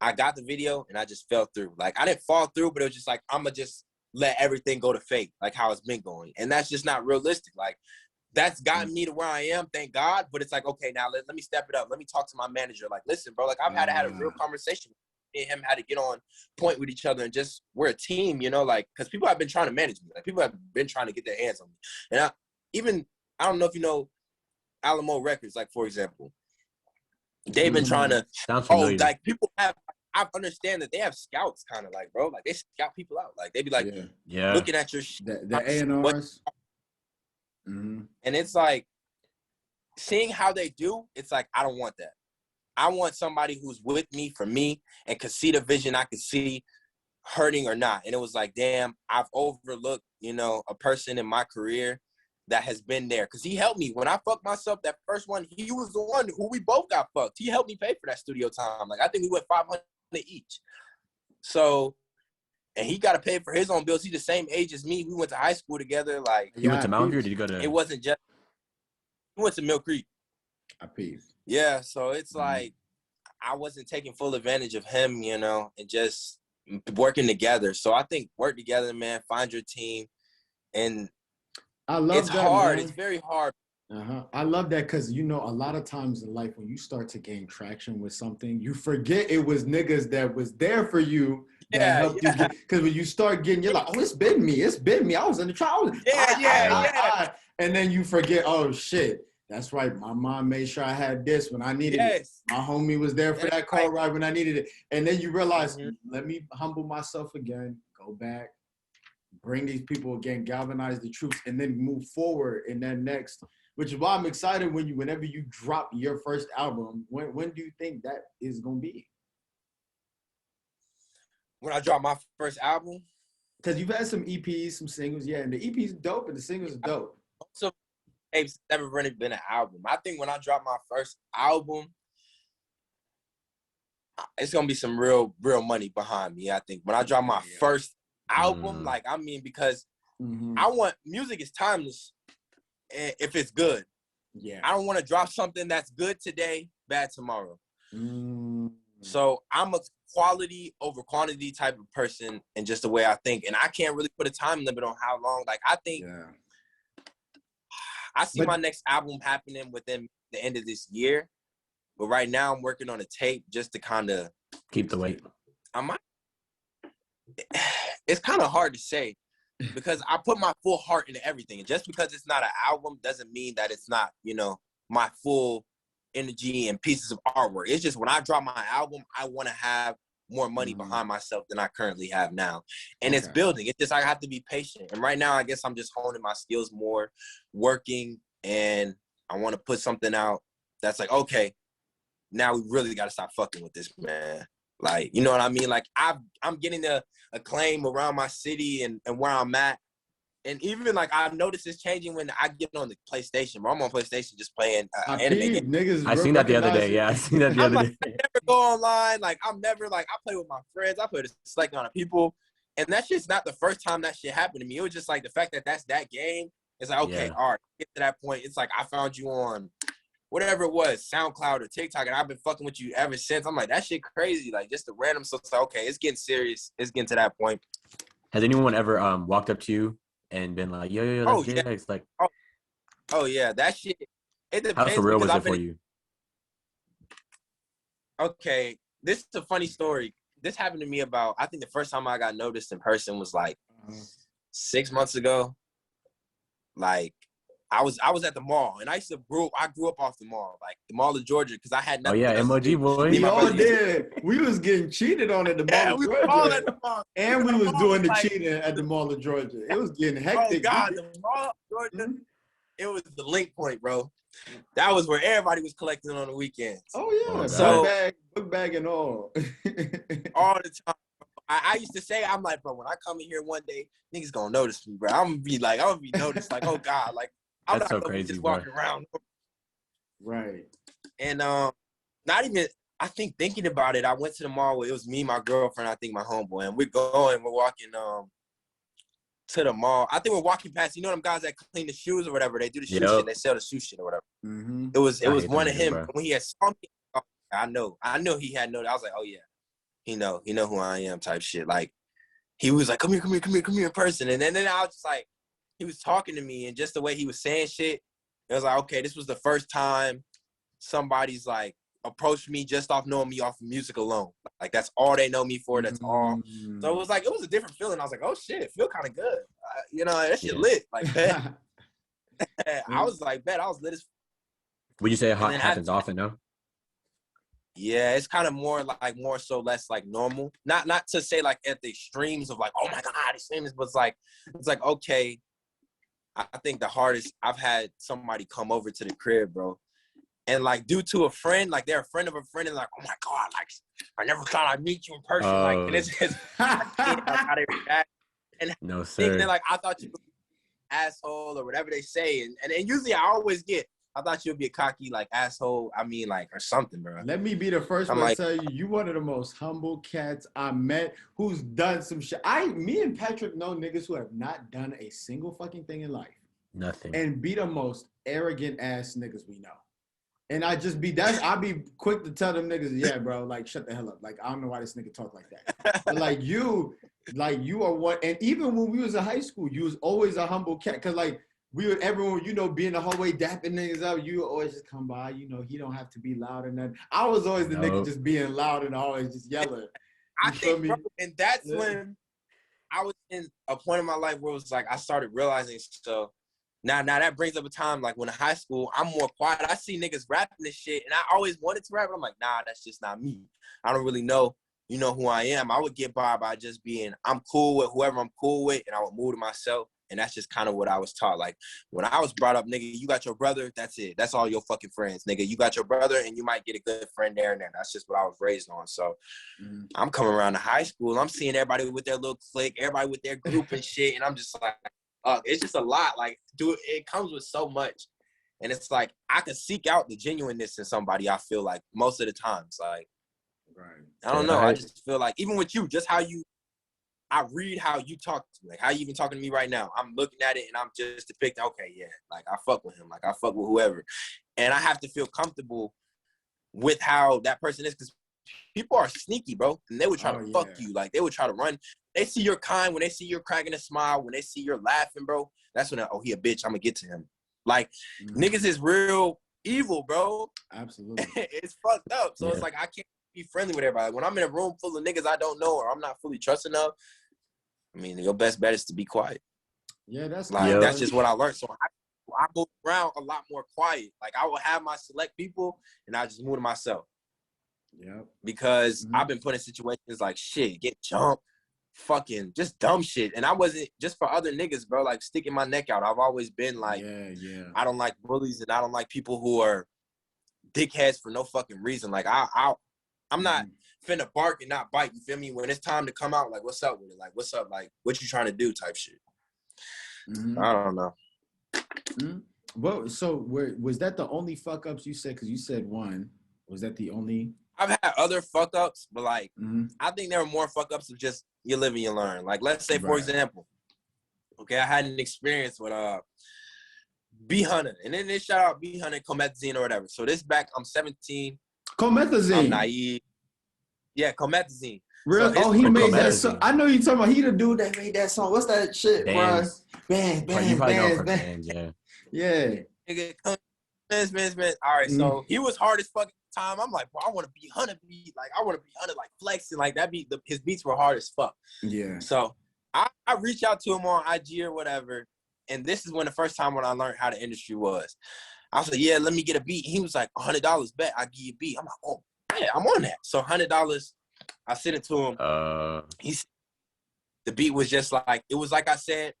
I got the video and I just fell through. Like, I didn't fall through, but it was just like, I'm going to just let everything go to fate, like how it's been going. And that's just not realistic. Like, that's gotten me to where I am, thank God. But it's like, okay, now let me step it up. Let me talk to my manager. Like, listen, bro, like I've had a real conversation. Me and him had to get on point with each other and just, we're a team, you know, like, because people have been trying to manage me. Like, people have been trying to get their hands on me. And I don't know if you know, Alamo Records, like, for example, they've been trying to, like, people have, I understand that they have scouts, kind of like, bro, like, they scout people out. Like, they be like, looking at your shit. The A&Rs. And it's like, seeing how they do, it's like, I don't want that. I want somebody who's with me for me and can see the vision I can see hurting or not. And it was like, damn, I've overlooked, you know, a person in my career that has been there. Because he helped me. When I fucked myself, that first one, he was the one who we both got fucked. He helped me pay for that studio time. Like, I think we went $500 each. So, and he got to pay for his own bills. He's the same age as me. We went to high school together. Like, You went to Mountain View, or did you go to? it wasn't just, we went to Mill Creek. I peeped. Yeah, so it's like, I wasn't taking full advantage of him, you know, and just working together. So I think work together, man, find your team. And I love it's that, hard. man. It's very hard. I love that because, you know, a lot of times in life when you start to gain traction with something, you forget it was niggas that was there for you that helped you get. Because when you start getting, you're like, oh, it's been me. It's been me. I was in the trial. And then you forget, oh, shit. That's right. My mom made sure I had this when I needed it. My homie was there for that car ride when I needed it. And then you realize, let me humble myself again, go back, bring these people again, galvanize the troops, and then move forward in that next, which is why I'm excited whenever you drop your first album. When do you think that is going to be? When I drop my first album? Because you've had some EPs, some singles, yeah, and the EP's dope and the singles are dope. So it's never really been an album. I think when I drop my first album, it's gonna be some real money behind me. I think when I drop my first album, like, I mean, because I want, music is timeless if it's good. Yeah. I don't want to drop something that's good today, bad tomorrow. So I'm a quality over quantity type of person, and just the way I think. And I can't really put a time limit on how long. Like, I think I see my next album happening within the end of this year. But right now I'm working on a tape just to kind of keep the weight. It's kind of hard to say because I put my full heart into everything. And just because it's not an album doesn't mean that it's not, you know, my full energy and pieces of artwork. It's just when I drop my album, I want to have more money behind myself than I currently have now. And it's building. It's just I have to be patient. And right now, I guess I'm just honing my skills more, working, and I want to put something out that's like, okay, now we really got to stop fucking with this, man. Like, you know what I mean? Like, I'm getting the acclaim around my city and where I'm at. And even, like, I've noticed it's changing when I get on the PlayStation. Bro, I'm on PlayStation just playing anime games. I seen that the other day. Yeah, I seen that the other day. I never go online. Like, I'm never, like, I play with my friends. I play with a select amount of people. And that's just not the first time that shit happened to me. It was just, like, the fact that that's that game. It's like, okay, all right, get to that point. It's like I found you on whatever it was, SoundCloud or TikTok, and I've been fucking with you ever since. I'm like, that shit crazy. Like, just the random stuff. Like, okay, it's getting serious. It's getting to that point. Has anyone ever walked up to you and been like, yo, that's Jx? Like, oh yeah, that shit. It depends. How surreal was it for you? Okay, this is a funny story. This happened to me about, I think the first time I got noticed in person was like 6 months ago. Like, I was at the mall, and I grew up off the mall, like the Mall of Georgia, because I had nothing. Oh yeah, MOG boy. We all did. We was getting cheated on at the Mall of Georgia, at the mall. And we was doing the cheating at the Mall of Georgia. It was getting hectic. Oh God, the Mall of Georgia. It was the link point, bro. That was where everybody was collecting on the weekends. Oh yeah, so book bag and all. All the time. I used to say, I'm like, bro, when I come in here one day, niggas gonna notice me, bro. I'm gonna be noticed, like, oh God, like, I'm That's not so crazy, just walking around. Right. And not even, I think thinking about it, I went to the mall where it was me, my girlfriend, I think my homeboy, and we're walking to the mall. I think we're walking past, you know them guys that clean the shoes or whatever, they do the shoe shit, they sell the shoe shit or whatever. Mm-hmm. It was one of him. When he had saw me, I know he had noticed. I was like, oh yeah, he know who I am type shit. Like, he was like, come here in person. And then I was just like, he was talking to me, and just the way he was saying shit, it was like, okay, this was the first time somebody's like approached me just off knowing me off of music alone. Like, that's all they know me for. That's all. So it was a different feeling. I was like, oh shit, it feel kind of good. You know, that shit lit. Like, bet. I was like, bet. I was lit as. Would you say it happens often, no? Yeah, it's kind of more so less like normal. Not to say like at the extremes of like, oh my God, extremes, but it's like, okay, I think the hardest, I've had somebody come over to the crib, bro. And like due to a friend, like they're a friend of a friend, and like, oh my God, like I never thought I'd meet you in person. Like, and it's just how they react. And no, thinking sir. like, I thought you were an asshole or whatever they say. And usually I always get, I thought you'd be a cocky, like, asshole. I mean, like, or something, bro. Let me be the first I'm one like, to tell you, you one of the most humble cats I met who's done some shit. Me and Patrick know niggas who have not done a single fucking thing in life. Nothing. And be the most arrogant ass niggas we know. And I be quick to tell them niggas, yeah, bro, like, shut the hell up. Like, I don't know why this nigga talk like that. But like you are what, and even when we was in high school, you was always a humble cat. Cause like, everyone, you know, be in the hallway dapping niggas up. You always just come by, you know, he don't have to be loud or nothing. I was always the nigga just being loud and always just yelling. I think, bro, and that's when I was in a point in my life where it was like, I started realizing, so now that brings up a time, like when in high school, I'm more quiet. I see niggas rapping this shit, and I always wanted to rap, but I'm like, nah, that's just not me. I don't really know, you know, who I am. I would get by just being, I'm cool with whoever I'm cool with, and I would move to myself. And that's just kind of what I was taught. Like, when I was brought up, nigga, you got your brother, that's it. That's all your fucking friends, nigga. You got your brother, and you might get a good friend there and there. That's just what I was raised on. So I'm coming around to high school, I'm seeing everybody with their little clique, everybody with their group and shit, and I'm just like, it's just a lot. Like, dude, it comes with so much. And it's like, I can seek out the genuineness in somebody, I feel like, most of the times. Like, right. I don't know. I just feel like, even with you, just how I read how you talk to me, like how you even talking to me right now. I'm looking at it and I'm just depicting, okay, yeah, like I fuck with him, like I fuck with whoever. And I have to feel comfortable with how that person is, because people are sneaky, bro. And they would try to fuck you. Like, they would try to run. They see you're kind, when they see you're cracking a smile, when they see you're laughing, bro, that's when, he a bitch, I'm gonna get to him. Like, niggas is real evil, bro. Absolutely. It's fucked up. So it's like, I can't be friendly with everybody. When I'm in a room full of niggas I don't know, or I'm not fully trusting of, I mean, your best bet is to be quiet. Yeah, that's like that's just what I learned. So I move around a lot more quiet. Like, I will have my select people, and I just move to myself. Yeah. Because I've been put in situations like, shit, get jumped, fucking just dumb shit. And I wasn't just for other niggas, bro, like sticking my neck out. I've always been like, I don't like bullies, and I don't like people who are dickheads for no fucking reason. Like, I'm not finna bark and not bite, you feel me? When it's time to come out, like, what's up with it? Like, what's up? Like, what you trying to do type shit. I don't know. Well, so was that the only fuck ups you said? Because you said one. Was that the only? I've had other fuck ups, but like, I think there are more fuck ups of just you live and you learn. Like, let's say, for example, okay, I had an experience with B Hunter, and then they shout out B Hunter, Comethazine or whatever. So this back, I'm 17. Comethazine. I'm naive. Yeah, Comethazine. Real? So he made that song. I know you talking about. He the dude that made that song. What's that shit, bro? Band. Yeah. Nigga, man. All right, so he was hard as fucking time. I'm like, bro, I want to be Hunter beat. Like, I want to be Hunter, like flexing. Like, that beat, his beats were hard as fuck. Yeah. So I reached out to him on IG or whatever, and this is when the first time when I learned how the industry was. I was like, yeah, let me get a beat. He was like, $100 bet, I'll give you a beat. I'm like, oh, yeah, I'm on that. So $100, I sent it to him. The beat was just like, it was like I said,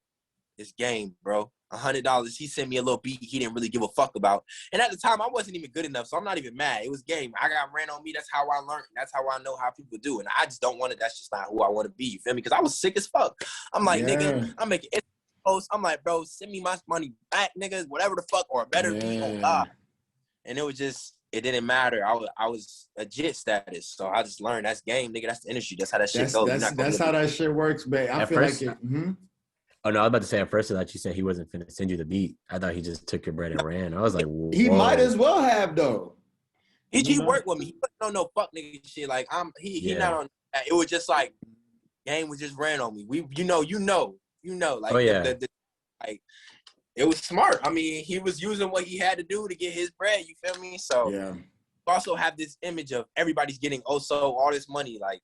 it's game, bro. $100. He sent me a little beat he didn't really give a fuck about. And at the time, I wasn't even good enough, so I'm not even mad. It was game. I got ran on me. That's how I learned. That's how I know how people do. And I just don't want it. That's just not who I want to be. You feel me? Because I was sick as fuck. I'm like, nigga, I'm making it post. I'm like, bro, send me my money back, niggas, whatever the fuck, or a better beat on God. And it was just, it didn't matter. I was a JIT status, so I just learned that's game, nigga. That's the industry. That's how that shit goes. That's how that shit works, babe. I feel like it. Oh, no, I was about to say, at first I thought you said he wasn't finna send you the beat. I thought he just took your bread and ran. I was like, whoa. He might as well have, though. He worked with me. He wasn't on no fuck nigga shit. Like, he not on that. It was just like, game was just ran on me. You know. Like, like, it was smart. I mean, he was using what he had to do to get his bread. You feel me? So, you also have this image of everybody's getting all this money. Like,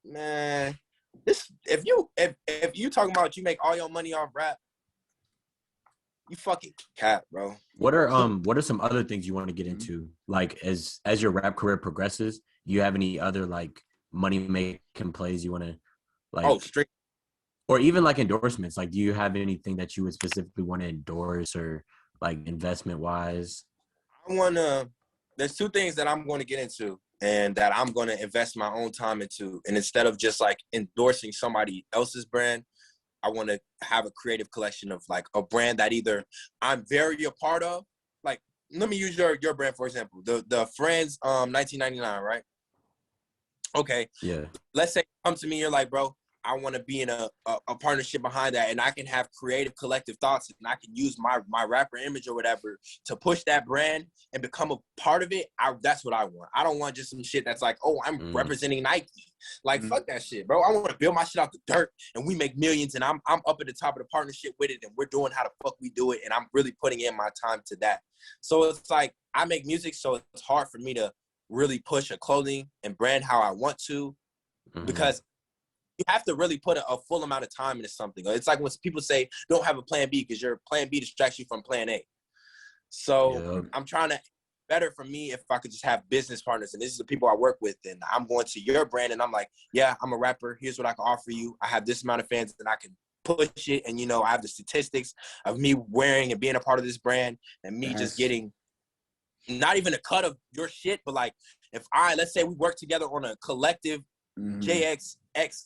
man. This if you talking about you make all your money off rap, you fucking cat, bro. What are some other things you want to get into? Like, as your rap career progresses, do you have any other like money making plays you want to like? Straight. Or even like endorsements. Like, do you have anything that you would specifically want to endorse or like investment wise? There's two things that I'm going to get into. and that I'm going to invest my own time into. And instead of just like endorsing somebody else's brand, I want to have a creative collection of like a brand that either I'm very a part of. Like, let me use your brand, for example, the Friends 1999, right? Okay. Yeah. Let's say you come to me, you're like, bro, I want to be in a partnership behind that, and I can have creative collective thoughts, and I can use my rapper image or whatever to push that brand and become a part of it. That's what I want. I don't want just some shit that's like, oh, I'm representing Nike. Like, fuck that shit, bro. I want to build my shit out the dirt, and we make millions, and I'm up at the top of the partnership with it, and we're doing how the fuck we do it, and I'm really putting in my time to that. So it's like, I make music, so it's hard for me to really push a clothing and brand how I want to, because you have to really put a full amount of time into something. It's like when people say don't have a plan B because your plan B distracts you from plan A. So I'm trying to better for me if I could just have business partners, and this is the people I work with, and I'm going to your brand and I'm like, yeah, I'm a rapper. Here's what I can offer you. I have this amount of fans and I can push it. And, you know, I have the statistics of me wearing and being a part of this brand and me just getting not even a cut of your shit, but like if let's say we work together on a collective JX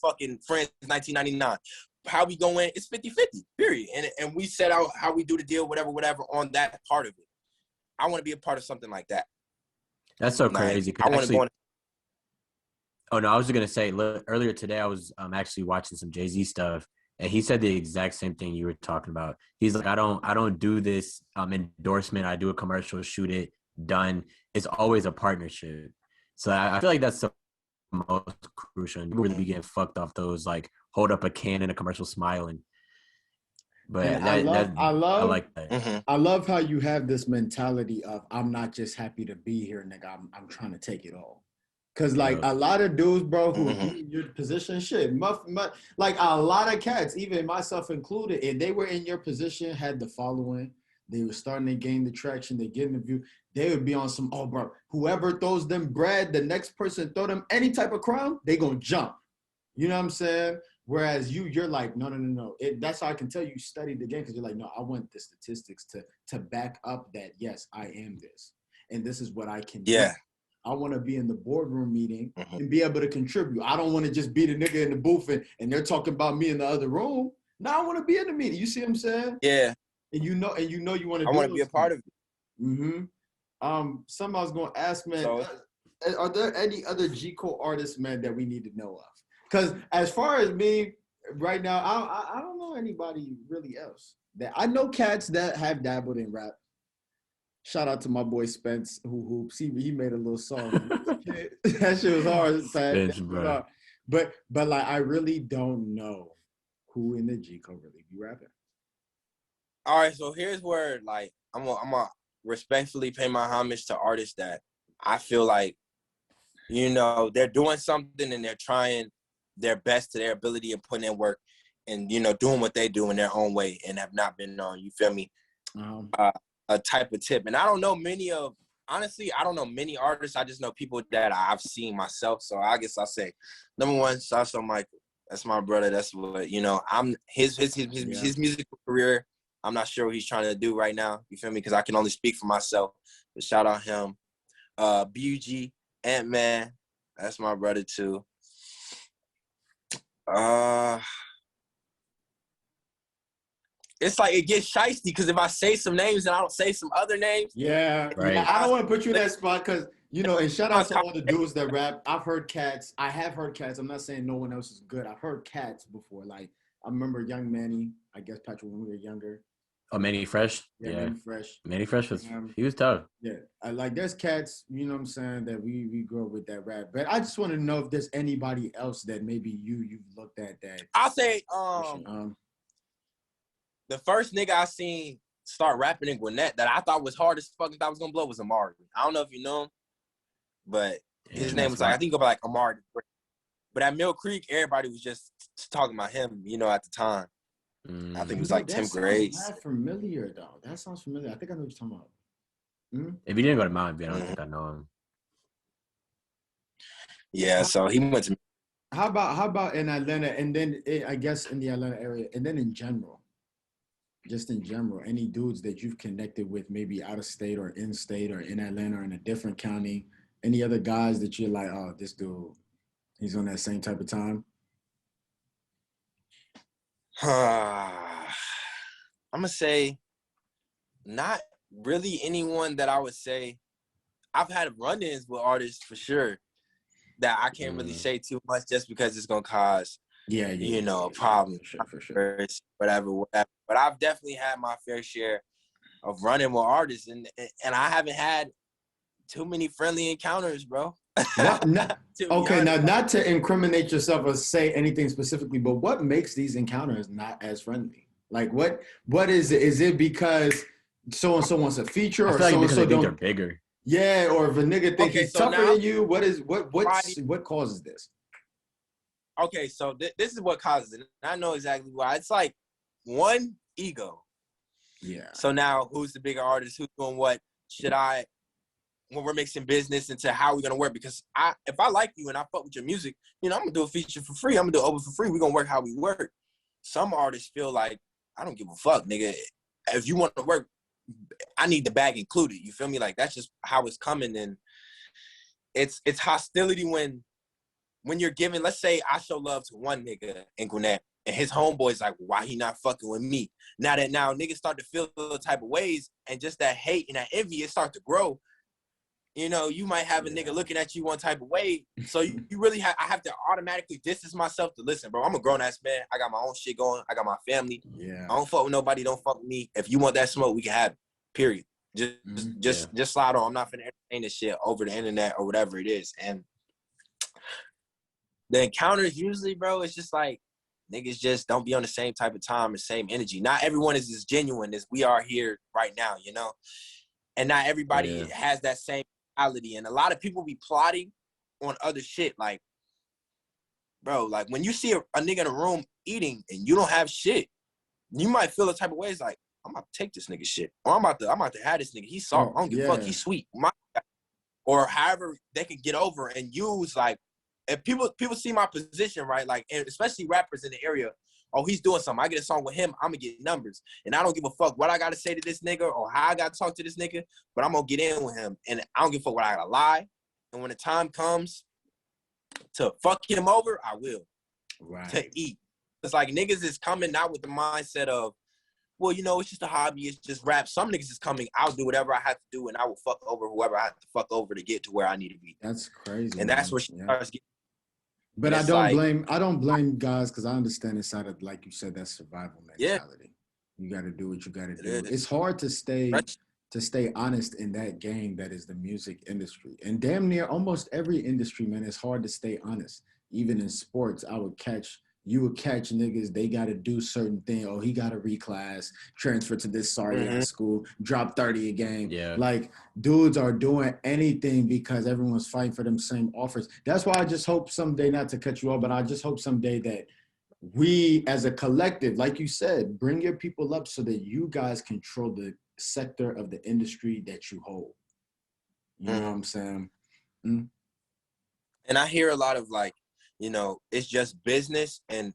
fucking Friends 1999. How we go in, it's 50-50, period. And we set out how we do the deal, whatever, on that part of it. I want to be a part of something like that. That's so crazy. I want to go on. Oh, no, I was just going to say, look, earlier today, I was actually watching some Jay-Z stuff, and he said the exact same thing you were talking about. He's like, I don't do this endorsement. I do a commercial, shoot it, done. It's always a partnership. So I feel like that's the most crucial, and you really be getting fucked off those like hold up a can in a commercial smiling. But I like that. I love how you have this mentality of I'm not just happy to be here, nigga. I'm trying to take it all. Cause like a lot of dudes, bro, who be in your position, shit, like a lot of cats, even myself included, if they were in your position, had the following, they were starting to gain the traction, they get in the view, they would be on some, oh, bro, whoever throws them bread, the next person throw them any type of crown, they gonna jump. You know what I'm saying? Whereas you're like, no. That's how I can tell you studied the game, because you're like, no, I want the statistics to back up that, yes, I am this. And this is what I can do. I want to be in the boardroom meeting and be able to contribute. I don't want to just be the nigga in the booth and they're talking about me in the other room. No, I want to be in the meeting. You see what I'm saying? Yeah. And you want to. I want to be a part of it. Something I was going to ask, man. Are there any other G Code artists, man, that we need to know of? Because as far as me right now, I don't know anybody really else. That I know cats that have dabbled in rap. Shout out to my boy Spence, who he made a little song. That shit was hard. Spence, bro. But like I really don't know who in the G Code really be rapping. All right, so here's where like I'm gonna respectfully pay my homage to artists that I feel like, you know, they're doing something and they're trying their best to their ability and putting in work and, you know, doing what they do in their own way and have not been on, you feel me, a type of tip. And I don't know many artists. I just know people that I've seen myself. So I guess I'll say, number one, Sasha Michael. That's my brother. That's what, you know, I'm his musical career. I'm not sure what he's trying to do right now. You feel me? Because I can only speak for myself. But shout out him. BUG, Ant-Man. That's my brother too. It's like it gets shiesty because if I say some names and I don't say some other names. Yeah, right. Yeah, I don't want to put you in that spot because, you know, and shout out to all the dudes that rap. I have heard cats. I'm not saying no one else is good. I've heard cats before. Like, I remember Young Manny, I guess, Patrick, when we were younger. Oh, Manny Fresh? Yeah. Manny Fresh. Manny Fresh he was tough. Yeah. Like, there's cats, you know what I'm saying, that we grow with that rap. But I just want to know if there's anybody else that maybe you've looked at that. I'll say, the first nigga I seen start rapping in Gwinnett that I thought was hard as fuck and thought I was gonna blow was Amari. I don't know if you know him, but his name was like, I think it was like Amari. But at Mill Creek, everybody was just talking about him, you know, at the time. I think it was like 10th grade. That's familiar though. That sounds familiar. I think I know what you're talking about. If you didn't go to Mountain View, I don't think I know him. Yeah, so he went to. How about in Atlanta, and then I guess in the Atlanta area, and then in general? Just in general, any dudes that you've connected with, maybe out of state or in state or in Atlanta or in a different county Any other guys that you're like, oh, this dude, he's on that same type of time? I'm gonna say not really anyone that I would say. I've had run-ins with artists for sure that I can't really say too much just because it's gonna cause a problem, for sure. whatever. But I've definitely had my fair share of running with artists, and I haven't had too many friendly encounters, bro. Okay, now not to incriminate yourself or say anything specifically, but what makes these encounters not as friendly? Like what is it? Is it because so and so wants a feature, or so and so don't? They're bigger. Yeah, or if a nigga think he's tougher than you, what causes this? Okay, so this is what causes it. I know exactly why. It's like one, ego. Yeah. So now, who's the bigger artist? Who's doing what? When we're mixing business into how we're gonna work? Because if I like you and I fuck with your music, I'm gonna do a feature for free. I'm gonna do it over for free. We're gonna work how we work. Some artists feel like, I don't give a fuck, nigga. If you want to work, I need the bag included. You feel me? Like, that's just how it's coming. And it's hostility when you're giving, let's say I show love to one nigga in Gwinnett and his homeboy's like, why he not fucking with me? Now niggas start to feel the type of ways, and just that hate and that envy, it starts to grow. You might have a nigga looking at you one type of way. So you really I have to automatically distance myself to listen, bro. I'm a grown ass man. I got my own shit going. I got my family. Yeah. I don't fuck with nobody. Don't fuck with me. If you want that smoke, we can have it. Period. Just slide on. I'm not finna entertain this shit over the internet or whatever it is. And the encounters usually, bro, it's just like niggas just don't be on the same type of time and same energy. Not everyone is as genuine as we are here right now, And not everybody has that same reality. And a lot of people be plotting on other shit. Like, bro, like when you see a nigga in a room eating and you don't have shit, you might feel the type of ways like, I'm about to take this nigga shit. Or I'm about to have this nigga. He's soft. I don't give a fuck. He's sweet. Or however they can get over and use, like, if people see my position, right? Like, and especially rappers in the area, oh, he's doing something. I get a song with him, I'm gonna get numbers. And I don't give a fuck what I gotta say to this nigga or how I gotta talk to this nigga, but I'm gonna get in with him. And I don't give a fuck what I gotta lie. And when the time comes to fuck him over, I will. Right. To eat. It's like niggas is coming out with the mindset of, well, it's just a hobby, it's just rap. Some niggas is coming, I'll do whatever I have to do and I will fuck over whoever I have to fuck over to get to where I need to be. That's crazy. And that's where she starts getting. But I don't blame guys, because I understand inside of, like you said, that survival mentality. Yeah. You got to do what you got to do. It's hard to stay honest in that game that is the music industry. And damn near almost every industry, man, it's hard to stay honest. Even in sports, you would catch niggas, they got to do certain things. Oh, he got to reclass, transfer to this ass school, drop 30 a game. Yeah. Like, dudes are doing anything because everyone's fighting for them same offers. That's why I just hope someday, not to cut you off, but I just hope someday that we as a collective, like you said, bring your people up so that you guys control the sector of the industry that you hold. You know what I'm saying? And I hear a lot of like, it's just business, and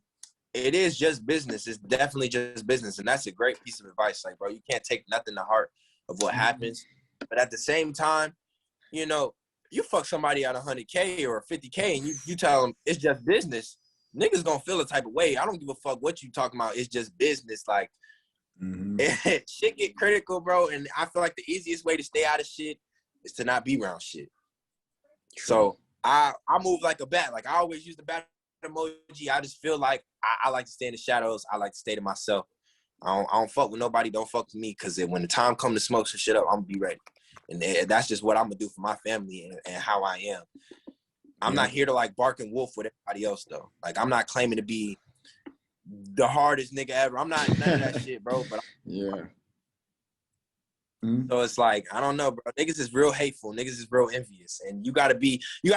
it is just business. It's definitely just business, and that's a great piece of advice. Like, bro, you can't take nothing to heart of what happens, but at the same time, you fuck somebody out $100K or $50K, and you tell them it's just business. Niggas gonna feel a type of way. I don't give a fuck what you talking about. It's just business. Like, shit get critical, bro, and I feel like the easiest way to stay out of shit is to not be around shit. True. So I move like a bat. Like, I always use the bat emoji. I just feel like I like to stay in the shadows. I like to stay to myself. I don't fuck with nobody. Don't fuck with me, because when the time comes to smoke some shit up, I'm going to be ready. And that's just what I'm going to do for my family and how I am. I'm not here to, like, bark and wolf with everybody else, though. Like, I'm not claiming to be the hardest nigga ever. I'm not none of that shit, bro. But So it's like, I don't know, bro. Niggas is real hateful. Niggas is real envious. And you gotta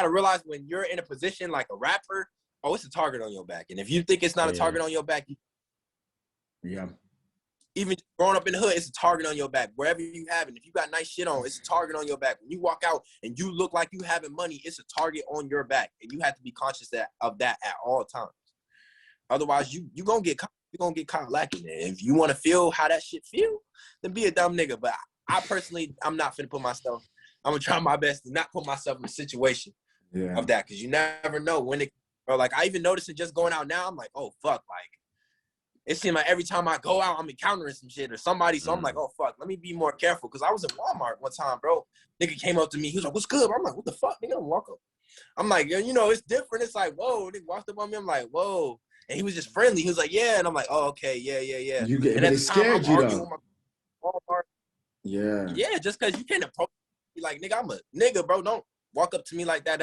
realize when you're in a position like a rapper, oh, it's a target on your back. And if you think it's not a target on your back, even growing up in the hood, it's a target on your back. Wherever you have it, if you got nice shit on, it's a target on your back. When you walk out and you look like you having money, it's a target on your back. And you have to be conscious of that at all times. Otherwise, you gonna get caught lacking it. If you wanna feel how that shit feel, then be a dumb nigga. But I personally, I'm not finna put myself I'm gonna try my best to not put myself in a situation of that, because you never know when it. Bro, like I even noticed it just going out now. I'm like, oh fuck, like it seems like every time I go out, I'm encountering some shit or somebody. So I'm like, oh fuck, let me be more careful. Because I was in Walmart one time, bro. Nigga came up to me. He was like, what's good? I'm like, what the fuck? Nigga, walk up. I'm like, you know, it's different. It's like, whoa. Nigga walked up on me. I'm like, whoa. And he was just friendly. He was like, yeah. And I'm like, oh, okay, yeah. You get, and but at it the time, scared I'm you arguing though. with my Walmart. Yeah. Yeah, just because you can't approach me like, nigga, I'm a nigga, bro. Don't walk up to me like that.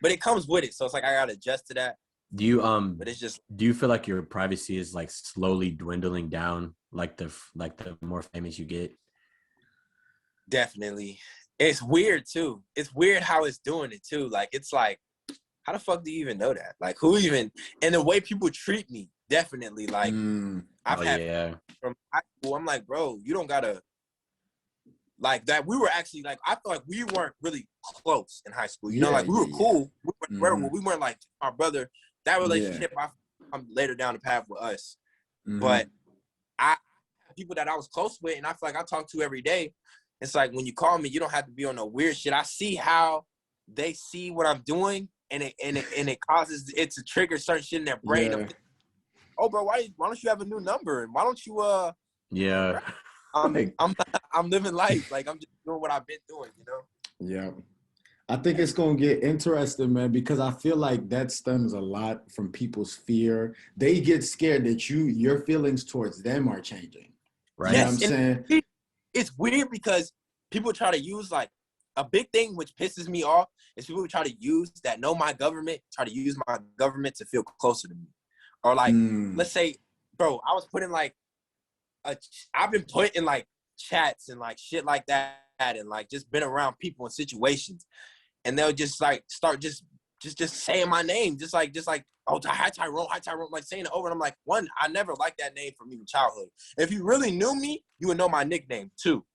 But it comes with it. So it's like I gotta adjust to that. Do you But it's just. do you feel like your privacy is like slowly dwindling down, like the more famous you get? Definitely. It's weird too. It's weird how it's doing it too. Like it's like, how the fuck do you even know that? Like who even, and the way people treat me, definitely. Like I've had from high school, I'm like, bro, you don't gotta like that. We were actually like, I feel like we weren't really close in high school. You know, like we were cool. We weren't like our brother. That relationship, I'm later down the path with us. But I have people that I was close with, and I feel like I talk to every day. It's like when you call me, you don't have to be on no weird shit. I see how they see what I'm doing, and it causes it to trigger certain shit in their brain. Yeah. Oh, bro, why don't you have a new number? And why don't you Yeah. I'm living life. Like I'm just doing what I've been doing, you know? Yeah. I think it's going to get interesting, man, because I feel like that stems a lot from people's fear. They get scared that your feelings towards them are changing. Right. You know what I'm saying? It's weird because people try to use like a big thing which pisses me off is people try to use that know my government, try to use my government to feel closer to me. Or like, let's say, bro, I was putting like I've been put in like chats and like shit like that and like just been around people in situations. And they'll just like start just saying my name, just like, oh, hi Tyrone, like saying it over. And I'm like, one, I never liked that name from even childhood. If you really knew me, you would know my nickname too.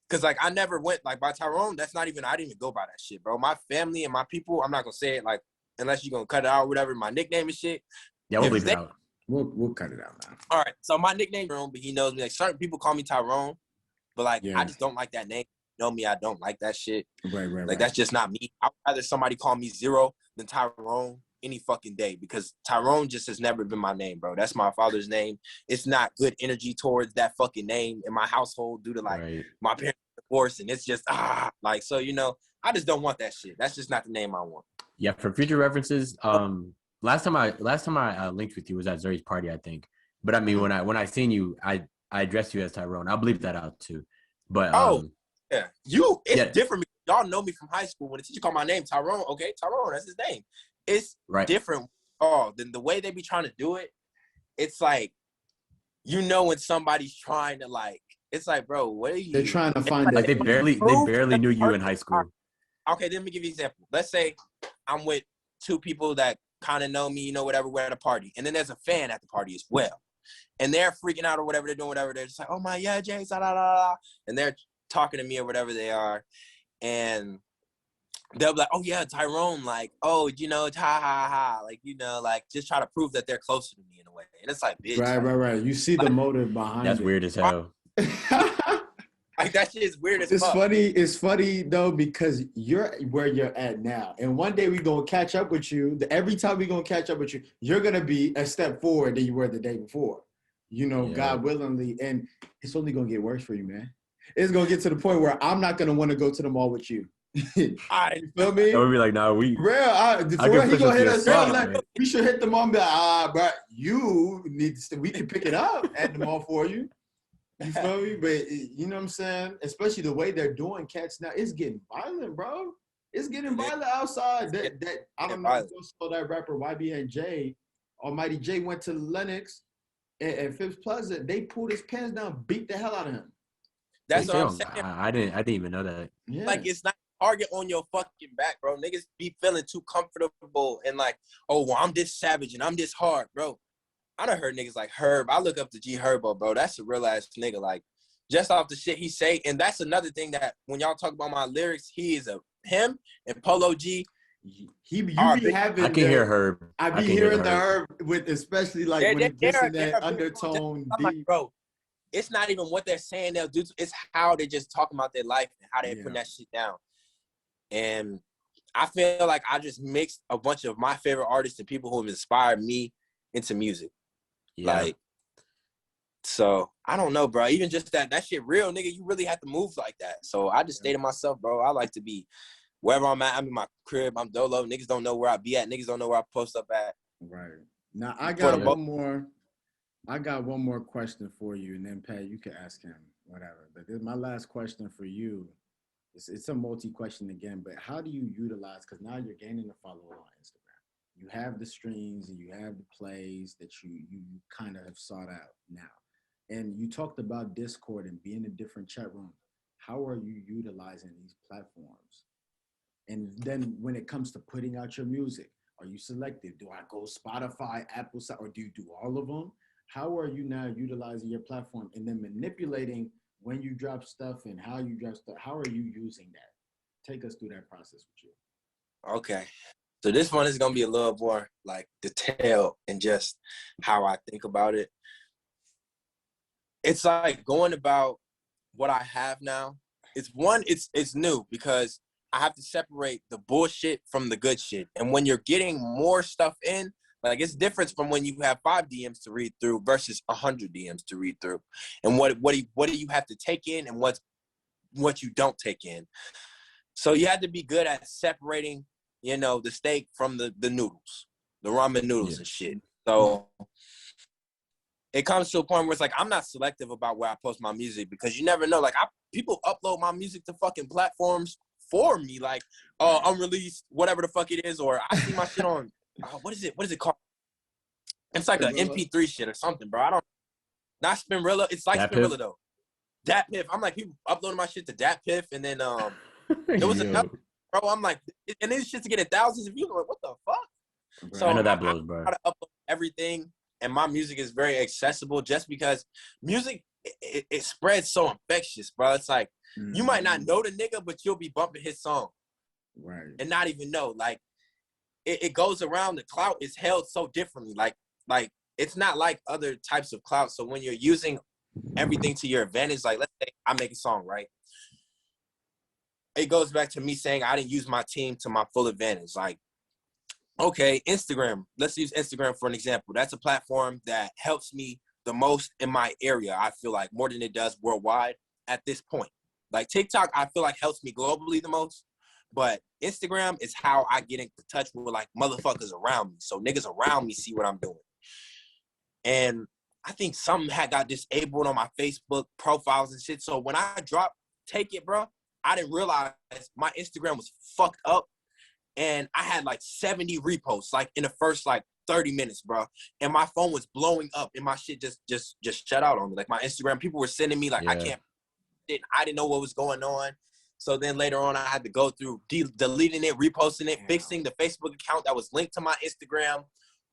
Cause like I never went like by Tyrone. That's not even, I didn't even go by that shit, bro. My family and my people, I'm not gonna say it like unless you're gonna cut it out or whatever. My nickname and shit. Yeah, we'll leave it out. We'll cut it out now. All right. So my nickname Tyrone, but he knows me. Like certain people call me Tyrone, but like I just don't like that name. Know me, I don't like that shit. Right. That's just not me. I'd rather somebody call me Zero than Tyrone any fucking day, because Tyrone just has never been my name, bro. That's my father's name. It's not good energy towards that fucking name in my household due to like my parents divorce, and it's just like, so you know, I just don't want that shit. That's just not the name I want. Yeah, for future references, last time I linked with you was at Zuri's party, I think. But I mean, when I seen you, I addressed you as Tyrone. I'll bleep that out too. But yeah, it's different. Y'all know me from high school. When the teacher called my name, Tyrone, okay, Tyrone, that's his name. It's different. Then the way they be trying to do it, it's like, you know, when somebody's trying to like, it's like, bro, what are you? They're trying to find like they barely knew you in high school. Okay, let me give you an example. Let's say I'm with two people that kind of know me, you know, whatever, we're at a party, and then there's a fan at the party as well, and they're freaking out or whatever they're doing, whatever. They're just like, oh my, yeah, Jay, da da da, and they're talking to me or whatever they are, and they'll be like, oh yeah, Tyrone, like, oh, you know, ha ha ha, like, you know, like just try to prove that they're closer to me in a way. And it's like, bitch, right. You see the motive behind that's it. weird as hell. Like that shit is weird as fuck. It's funny though, because you're where you're at now, and one day we gonna catch up with you. Every time we gonna catch up with you, you're gonna be a step forward than you were the day before. You know, God willingly, and it's only gonna get worse for you, man. It's gonna get to the point where I'm not gonna want to go to the mall with you. You feel me? I would be like, nah, he gonna hit us up. Like, we should hit the mall and be like, bro, you need to. We can pick it up at the mall for you. You feel me? But you know what I'm saying? Especially the way they're doing cats now, it's getting violent, bro. It's getting violent outside. That I don't know if you saw that rapper YBNJ, Almighty J went to Lennox and Fifth Plaza. They pulled his pants down, beat the hell out of him. That's what I'm saying. I didn't even know that. Yeah. Like it's not target on your fucking back, bro. Niggas be feeling too comfortable and like, oh, well, I'm this savage and I'm this hard, bro. I done heard niggas like Herb. I look up to G Herbo, bro. That's a real ass nigga. Like, just off the shit he say. And that's another thing that when y'all talk about my lyrics, him and Polo G. He be having. I can hear Herb. I be hearing the Herb with, especially like when he gets in that undertone. I'm like, bro, it's not even what they're saying they'll do. It's how they just talking about their life and how they put that shit down. And I feel like I just mixed a bunch of my favorite artists and people who have inspired me into music. Yeah. Like, so I don't know, bro. Even just that shit real, nigga, you really have to move like that. So I just stay to myself, bro. I like to be wherever I'm at. I'm in my crib. I'm dolo. Niggas don't know where I be at. Niggas don't know where I post up at. Right. Now I got one more. I got one more question for you, and then Pat, you can ask him whatever. But this is my last question for you. It's a multi-question again, but how do you utilize? Because now you're gaining a follower on Instagram. You have the streams and you have the plays that you kind of have sought out now. And you talked about Discord and being in different chat rooms. How are you utilizing these platforms? And then when it comes to putting out your music, are you selective? Do I go Spotify, Apple, or do you do all of them? How are you now utilizing your platform and then manipulating when you drop stuff and how you drop stuff? How are you using that? Take us through that process with you. Okay. So this one is going to be a little more like detailed and just how I think about it. It's like going about what I have now. It's new because I have to separate the bullshit from the good shit. And when you're getting more stuff in, like it's different from when you have 5 DMs to read through versus 100 DMs to read through. And what do you have to take in and what you don't take in. So you have to be good at separating, you know, the steak from the noodles, the ramen noodles and shit. So it comes to a point where it's like, I'm not selective about where I post my music because you never know. Like people upload my music to fucking platforms for me. Like, unreleased, whatever the fuck it is. Or I see my shit on, what is it called? It's like an MP3 shit or something, bro. Not Spinrilla. It's like Spinrilla though. Dat Piff. I'm like, people uploading my shit to Dat Piff. And then there was another, bro. I'm like, and this shit's getting thousands of views. I'm like, what the fuck? Bro, so I know that blows, bro. I try to upload everything. And my music is very accessible just because music, it spreads so infectious, bro. It's like, you might not know the nigga, but you'll be bumping his song. Right. And not even know. Like, it goes around. The clout is held so differently. Like it's not like other types of clout. So when you're using everything to your advantage, like let's say I make a song, right? It goes back to me saying I didn't use my team to my full advantage. Like, okay, Instagram. Let's use Instagram for an example. That's a platform that helps me the most in my area, I feel like, more than it does worldwide at this point. Like TikTok, I feel like helps me globally the most. But Instagram is how I get in touch with like motherfuckers around me. So niggas around me see what I'm doing. And I think something had got disabled on my Facebook profiles and shit. So when I dropped Take It, bro, I didn't realize my Instagram was fucked up. And I had like 70 reposts, like in the first like 30 minutes, bro. And my phone was blowing up and my shit just shut out on me. Like my Instagram, people were sending me like, I can't, I didn't know what was going on. So then later on, I had to go through deleting it, reposting it, fixing the Facebook account that was linked to my Instagram.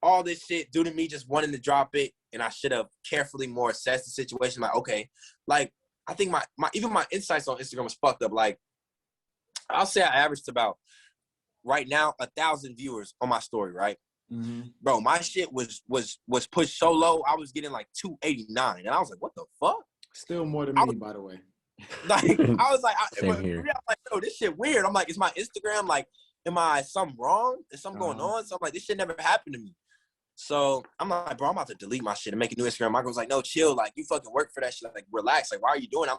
All this shit due to me just wanting to drop it. And I should have carefully more assessed the situation. Like, okay, like I think even my insights on Instagram was fucked up. Like I'll say I averaged about right now 1,000 viewers on my story, right? Mm-hmm. Bro, my shit was pushed so low. I was getting like 289. And I was like, what the fuck? Still more than me, by the way. Like I was like, Same here. I was like, yo, this shit weird. I'm like, is my Instagram like, am I something wrong? Is something going on? So I'm like, this shit never happened to me. So I'm like, bro, I'm about to delete my shit and make a new Instagram. My girl's like, no, chill. Like you fucking work for that shit. Like relax. Like why are you doing? I'm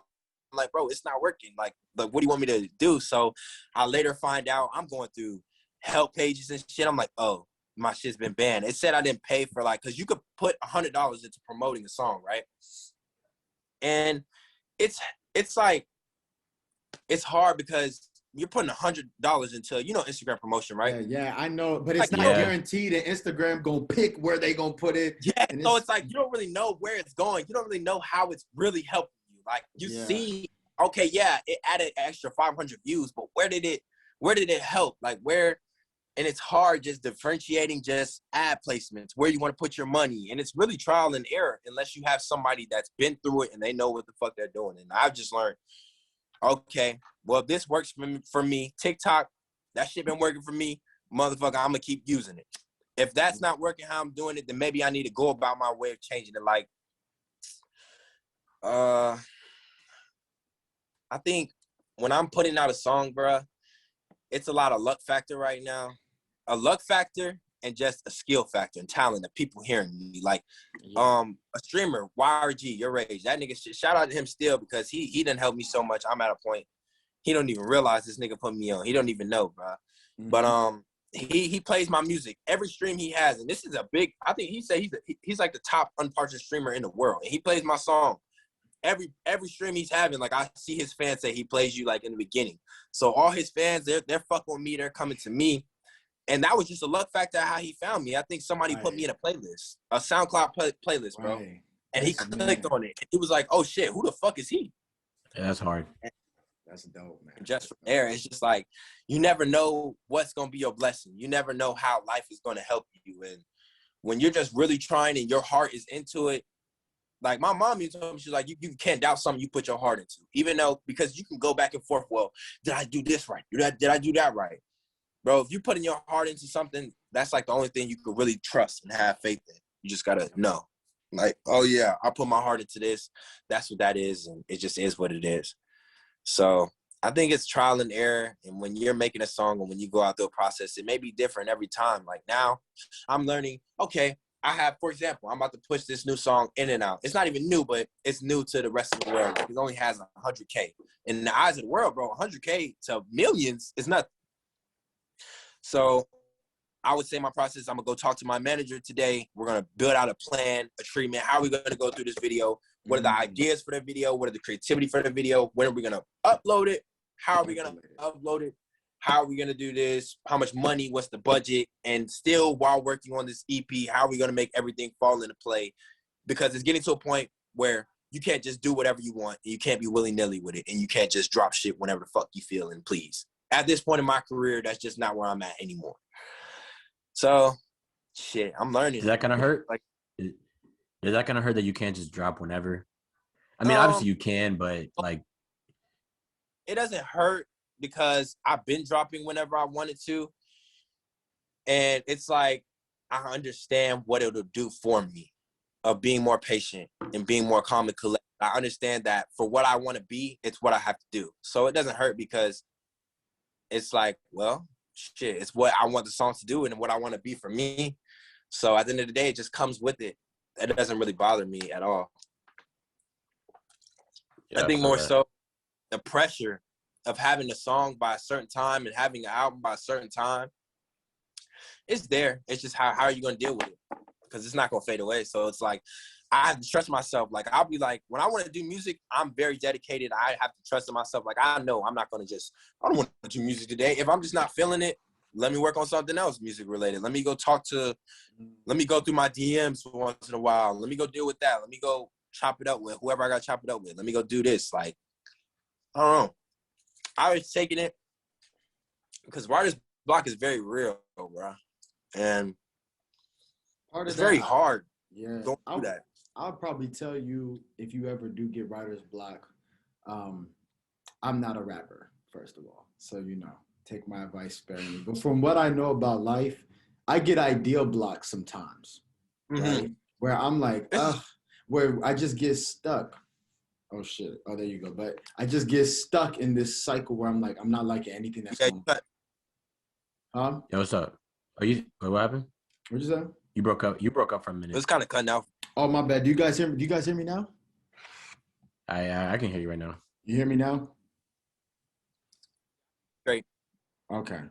like, bro, it's not working. Like what do you want me to do? So I later find out I'm going through help pages and shit. I'm like, oh, my shit's been banned. It said I didn't pay for like, cause you could put $100 into promoting a song, right? And it's like, it's hard because you're putting $100 into, you know, Instagram promotion, right? Yeah, I know, but it's not guaranteed that Instagram gonna pick where they gonna put it. Yeah, so it's like you don't really know where it's going. You don't really know how it's really helping you. Like you see, okay, yeah, it added an extra 500 views, but where did it help? Like where? And it's hard just differentiating just ad placements, where you want to put your money. And it's really trial and error unless you have somebody that's been through it and they know what the fuck they're doing. And I've just learned, okay, well, if this works for me, TikTok, that shit been working for me, motherfucker, I'm going to keep using it. If that's not working how I'm doing it, then maybe I need to go about my way of changing it. Like, I think when I'm putting out a song, bruh, it's a lot of luck factor right now. A luck factor and just a skill factor and talent of people hearing me. Like, a streamer, YRG, your age, that nigga, shout out to him still because he done helped me so much. I'm at a point, he don't even realize this nigga put me on. He don't even know, bruh. Mm-hmm. But he plays my music every stream he has, and this is a big. I think he said he's like the top unpartnered streamer in the world, and he plays my song every stream he's having. Like, I see his fans say he plays you like in the beginning. So all his fans, they're fucking with me. They're coming to me, and that was just a luck factor how he found me. I think somebody put me in a playlist, a SoundCloud playlist, bro, and he clicked on it. And he was like, "Oh shit, who the fuck is he?" Yeah, that's hard. That's dope, man. Just from there, it's just like, you never know what's going to be your blessing. You never know how life is going to help you. And when you're just really trying and your heart is into it, like my mom used to tell me, she's like, you can't doubt something you put your heart into. Even though, because you can go back and forth, well, did I do this right? Did I do that right? Bro, if you putting your heart into something, that's like the only thing you could really trust and have faith in. You just got to know. Like, oh yeah, I put my heart into this. That's what that is. And it just is what it is. So I think it's trial and error. And when you're making a song or when you go out through a process, it may be different every time. Like now I'm learning, okay, I have, for example, I'm about to push this new song In and Out. It's not even new, but it's new to the rest of the world. Like, it only has 100K. In the eyes of the world, bro, 100K to millions is nothing. So I would say my process, I'm going to go talk to my manager today. We're going to build out a plan, a treatment. How are we going to go through this video? What are the ideas for the video? What are the creativity for the video? When are we going to upload it? How are we going to upload it? How are we going to do this? How much money? What's the budget? And still, while working on this EP, how are we going to make everything fall into play? Because it's getting to a point where you can't just do whatever you want. And you can't be willy-nilly with it. And you can't just drop shit whenever the fuck you feel and please. At this point in my career, that's just not where I'm at anymore. So, shit, I'm learning. Is that gonna hurt? Like, is that gonna hurt that you can't just drop whenever? I mean, obviously you can, but like, it doesn't hurt because I've been dropping whenever I wanted to, and it's like I understand what it'll do for me, of being more patient and being more calm and collected. I understand that for what I want to be, it's what I have to do. So it doesn't hurt because it's like, well, shit, it's what I want the song to do and what I want to be for me. So at the end of the day, it just comes with it. It doesn't really bother me at all. Yeah, I think more so the pressure of having a song by a certain time and having an album by a certain time, it's there. It's just how are you going to deal with it? Because it's not going to fade away. So it's like, I have to trust myself. Like, I'll be like, when I want to do music, I'm very dedicated. I have to trust in myself. Like, I know I'm not going to just, I don't want to do music today. If I'm just not feeling it, let me work on something else music related. Let me go through my DMs once in a while. Let me go deal with that. Let me go chop it up with whoever I got to chop it up with. Let me go do this. Like, I don't know. I was taking it because writer's block is very real, bro. And it's very hard. Yeah. Don't do that. I'll probably tell you, if you ever do get writer's block, I'm not a rapper, first of all. So, take my advice sparingly. But from what I know about life, I get idea blocks sometimes, right? Where I'm like, where I just get stuck. Oh, shit. Oh, there you go. But I just get stuck in this cycle where I'm like, I'm not liking anything that's going on. Huh? Yo, what's up? What happened? What'd you say? You broke up for a minute. It was kind of cutting out. Oh, my bad. Do you guys hear me now? I can hear you right now. You hear me now? Great. Okay.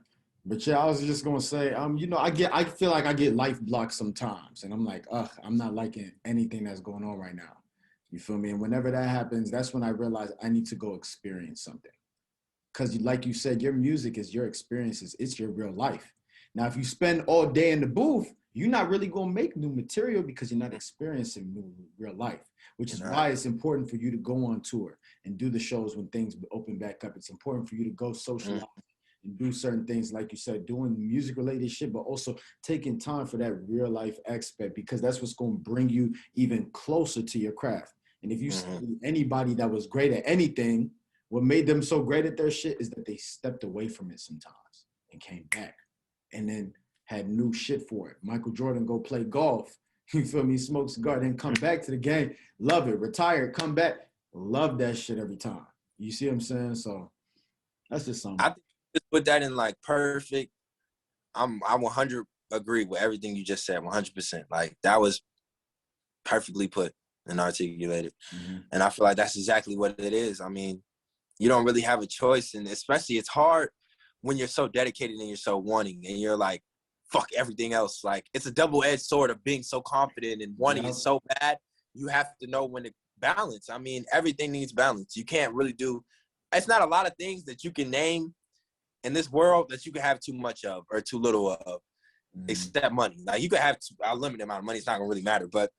But yeah, I was just gonna say, I feel like I get life blocks sometimes, and I'm like, I'm not liking anything that's going on right now. You feel me? And whenever that happens, that's when I realize I need to go experience something. Because like you said, your music is your experiences. It's your real life. Now, if you spend all day in the booth, you're not really going to make new material because you're not experiencing new real life, which is why it's important for you to go on tour and do the shows when things open back up. It's important for you to go socialize and do certain things, like you said, doing music-related shit, but also taking time for that real life aspect, because that's what's going to bring you even closer to your craft. And if you see anybody that was great at anything, what made them so great at their shit is that they stepped away from it sometimes and came back and then had new shit for it. Michael Jordan go play golf You feel me? Smoke cigar, then come back to the game. Love it. Retire, come back. Love that shit every time. You see what I'm saying? So that's just something. I think just put that in like perfect. I 100 agree with everything you just said. 100%. Like that was perfectly put and articulated. Mm-hmm. And I feel like that's exactly what it is. I mean, you don't really have a choice, and especially it's hard when you're so dedicated and you're so wanting, and you're like, fuck everything else. Like it's a double-edged sword of being so confident and wanting it so bad. You have to know when to balance. I mean, everything needs balance. You can't really do. It's not a lot of things that you can name in this world that you can have too much of or too little of, except money. Like you could have a limited amount of money. It's not gonna really matter, but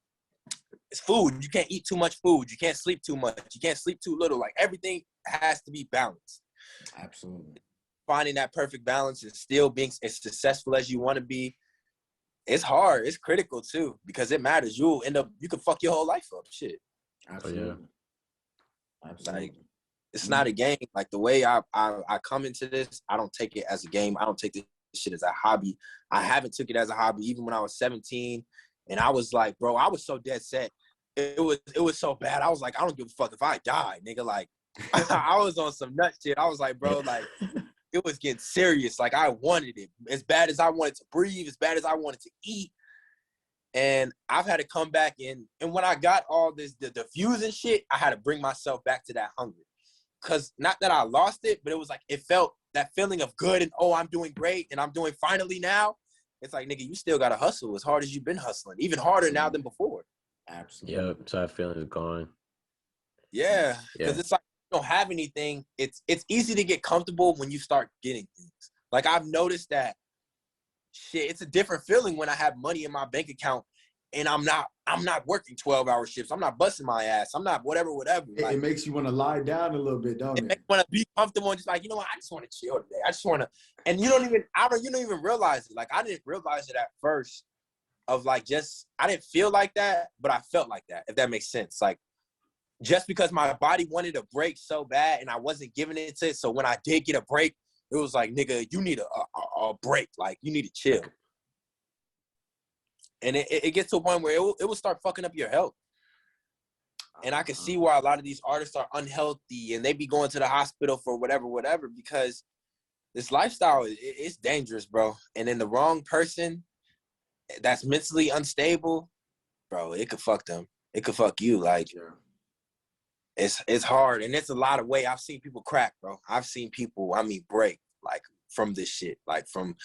it's food. You can't eat too much food. You can't sleep too much. You can't sleep too little. Like everything has to be balanced. Absolutely. Finding that perfect balance and still being as successful as you want to be, it's hard. It's critical too, because it matters. You can fuck your whole life up. Shit. Absolutely. Oh, yeah. Absolutely. Like, it's not a game. Like the way I come into this, I don't take it as a game. I don't take this shit as a hobby. I haven't took it as a hobby even when I was 17. And I was like, bro, I was so dead set. It was so bad. I was like, I don't give a fuck if I die, nigga. Like, I was on some nut shit. I was like, bro, like, it was getting serious. Like, I wanted it as bad as I wanted to breathe, as bad as I wanted to eat. And I've had to come back in. And when I got all this, the views and shit, I had to bring myself back to that hunger. Because not that I lost it, but it was like, it felt that feeling of good and, oh, I'm doing great and I'm doing finally now. It's like, nigga, you still got to hustle as hard as you've been hustling, even harder now than before. Absolutely. Yep. So that feeling is gone. Yeah. Because it's like, you don't have anything. It's easy to get comfortable when you start getting things. Like, I've noticed that, shit, it's a different feeling when I have money in my bank account and I'm not working 12-hour shifts. I'm not busting my ass. I'm not whatever. Like, it makes you want to lie down a little bit, don't it? It makes you want to be comfortable and just like, you know what, I just want to chill today. I just want to, and you don't even realize it. Like, I didn't realize it at first of like, I didn't feel like that, but I felt like that, if that makes sense. Like, just because my body wanted a break so bad and I wasn't giving it to it. So when I did get a break, it was like, nigga, you need a break. Like, you need to chill. And it gets to a point where it will start fucking up your health. And I can see why a lot of these artists are unhealthy and they be going to the hospital for whatever, because this lifestyle is dangerous, bro. And then the wrong person that's mentally unstable, bro, it could fuck them. It could fuck you. Like, it's hard. And it's a lot of way. I've seen people crack, bro. I've seen people, break, like, from this shit. Like, from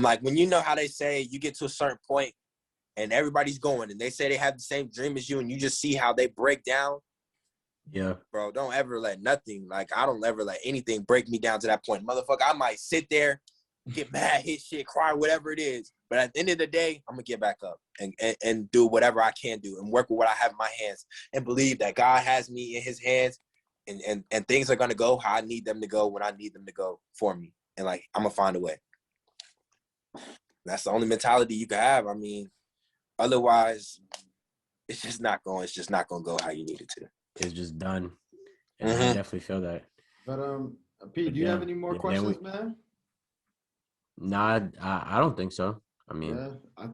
like, when you know how they say you get to a certain point and everybody's going and they say they have the same dream as you and you just see how they break down. Yeah. Bro, don't ever let nothing, like, I don't ever let anything break me down to that point. Motherfucker, I might sit there, get mad, hit shit, cry, whatever it is. But at the end of the day, I'm going to get back up and do whatever I can do and work with what I have in my hands and believe that God has me in his hands and things are going to go how I need them to go when I need them to go for me. And, like, I'm going to find a way. That's the only mentality you can have. I mean, otherwise, it's just not going to go how you need it to. It's just done. And I definitely feel that. But Pete, do you have any more questions, man? Nah, I don't think so. I mean, yeah,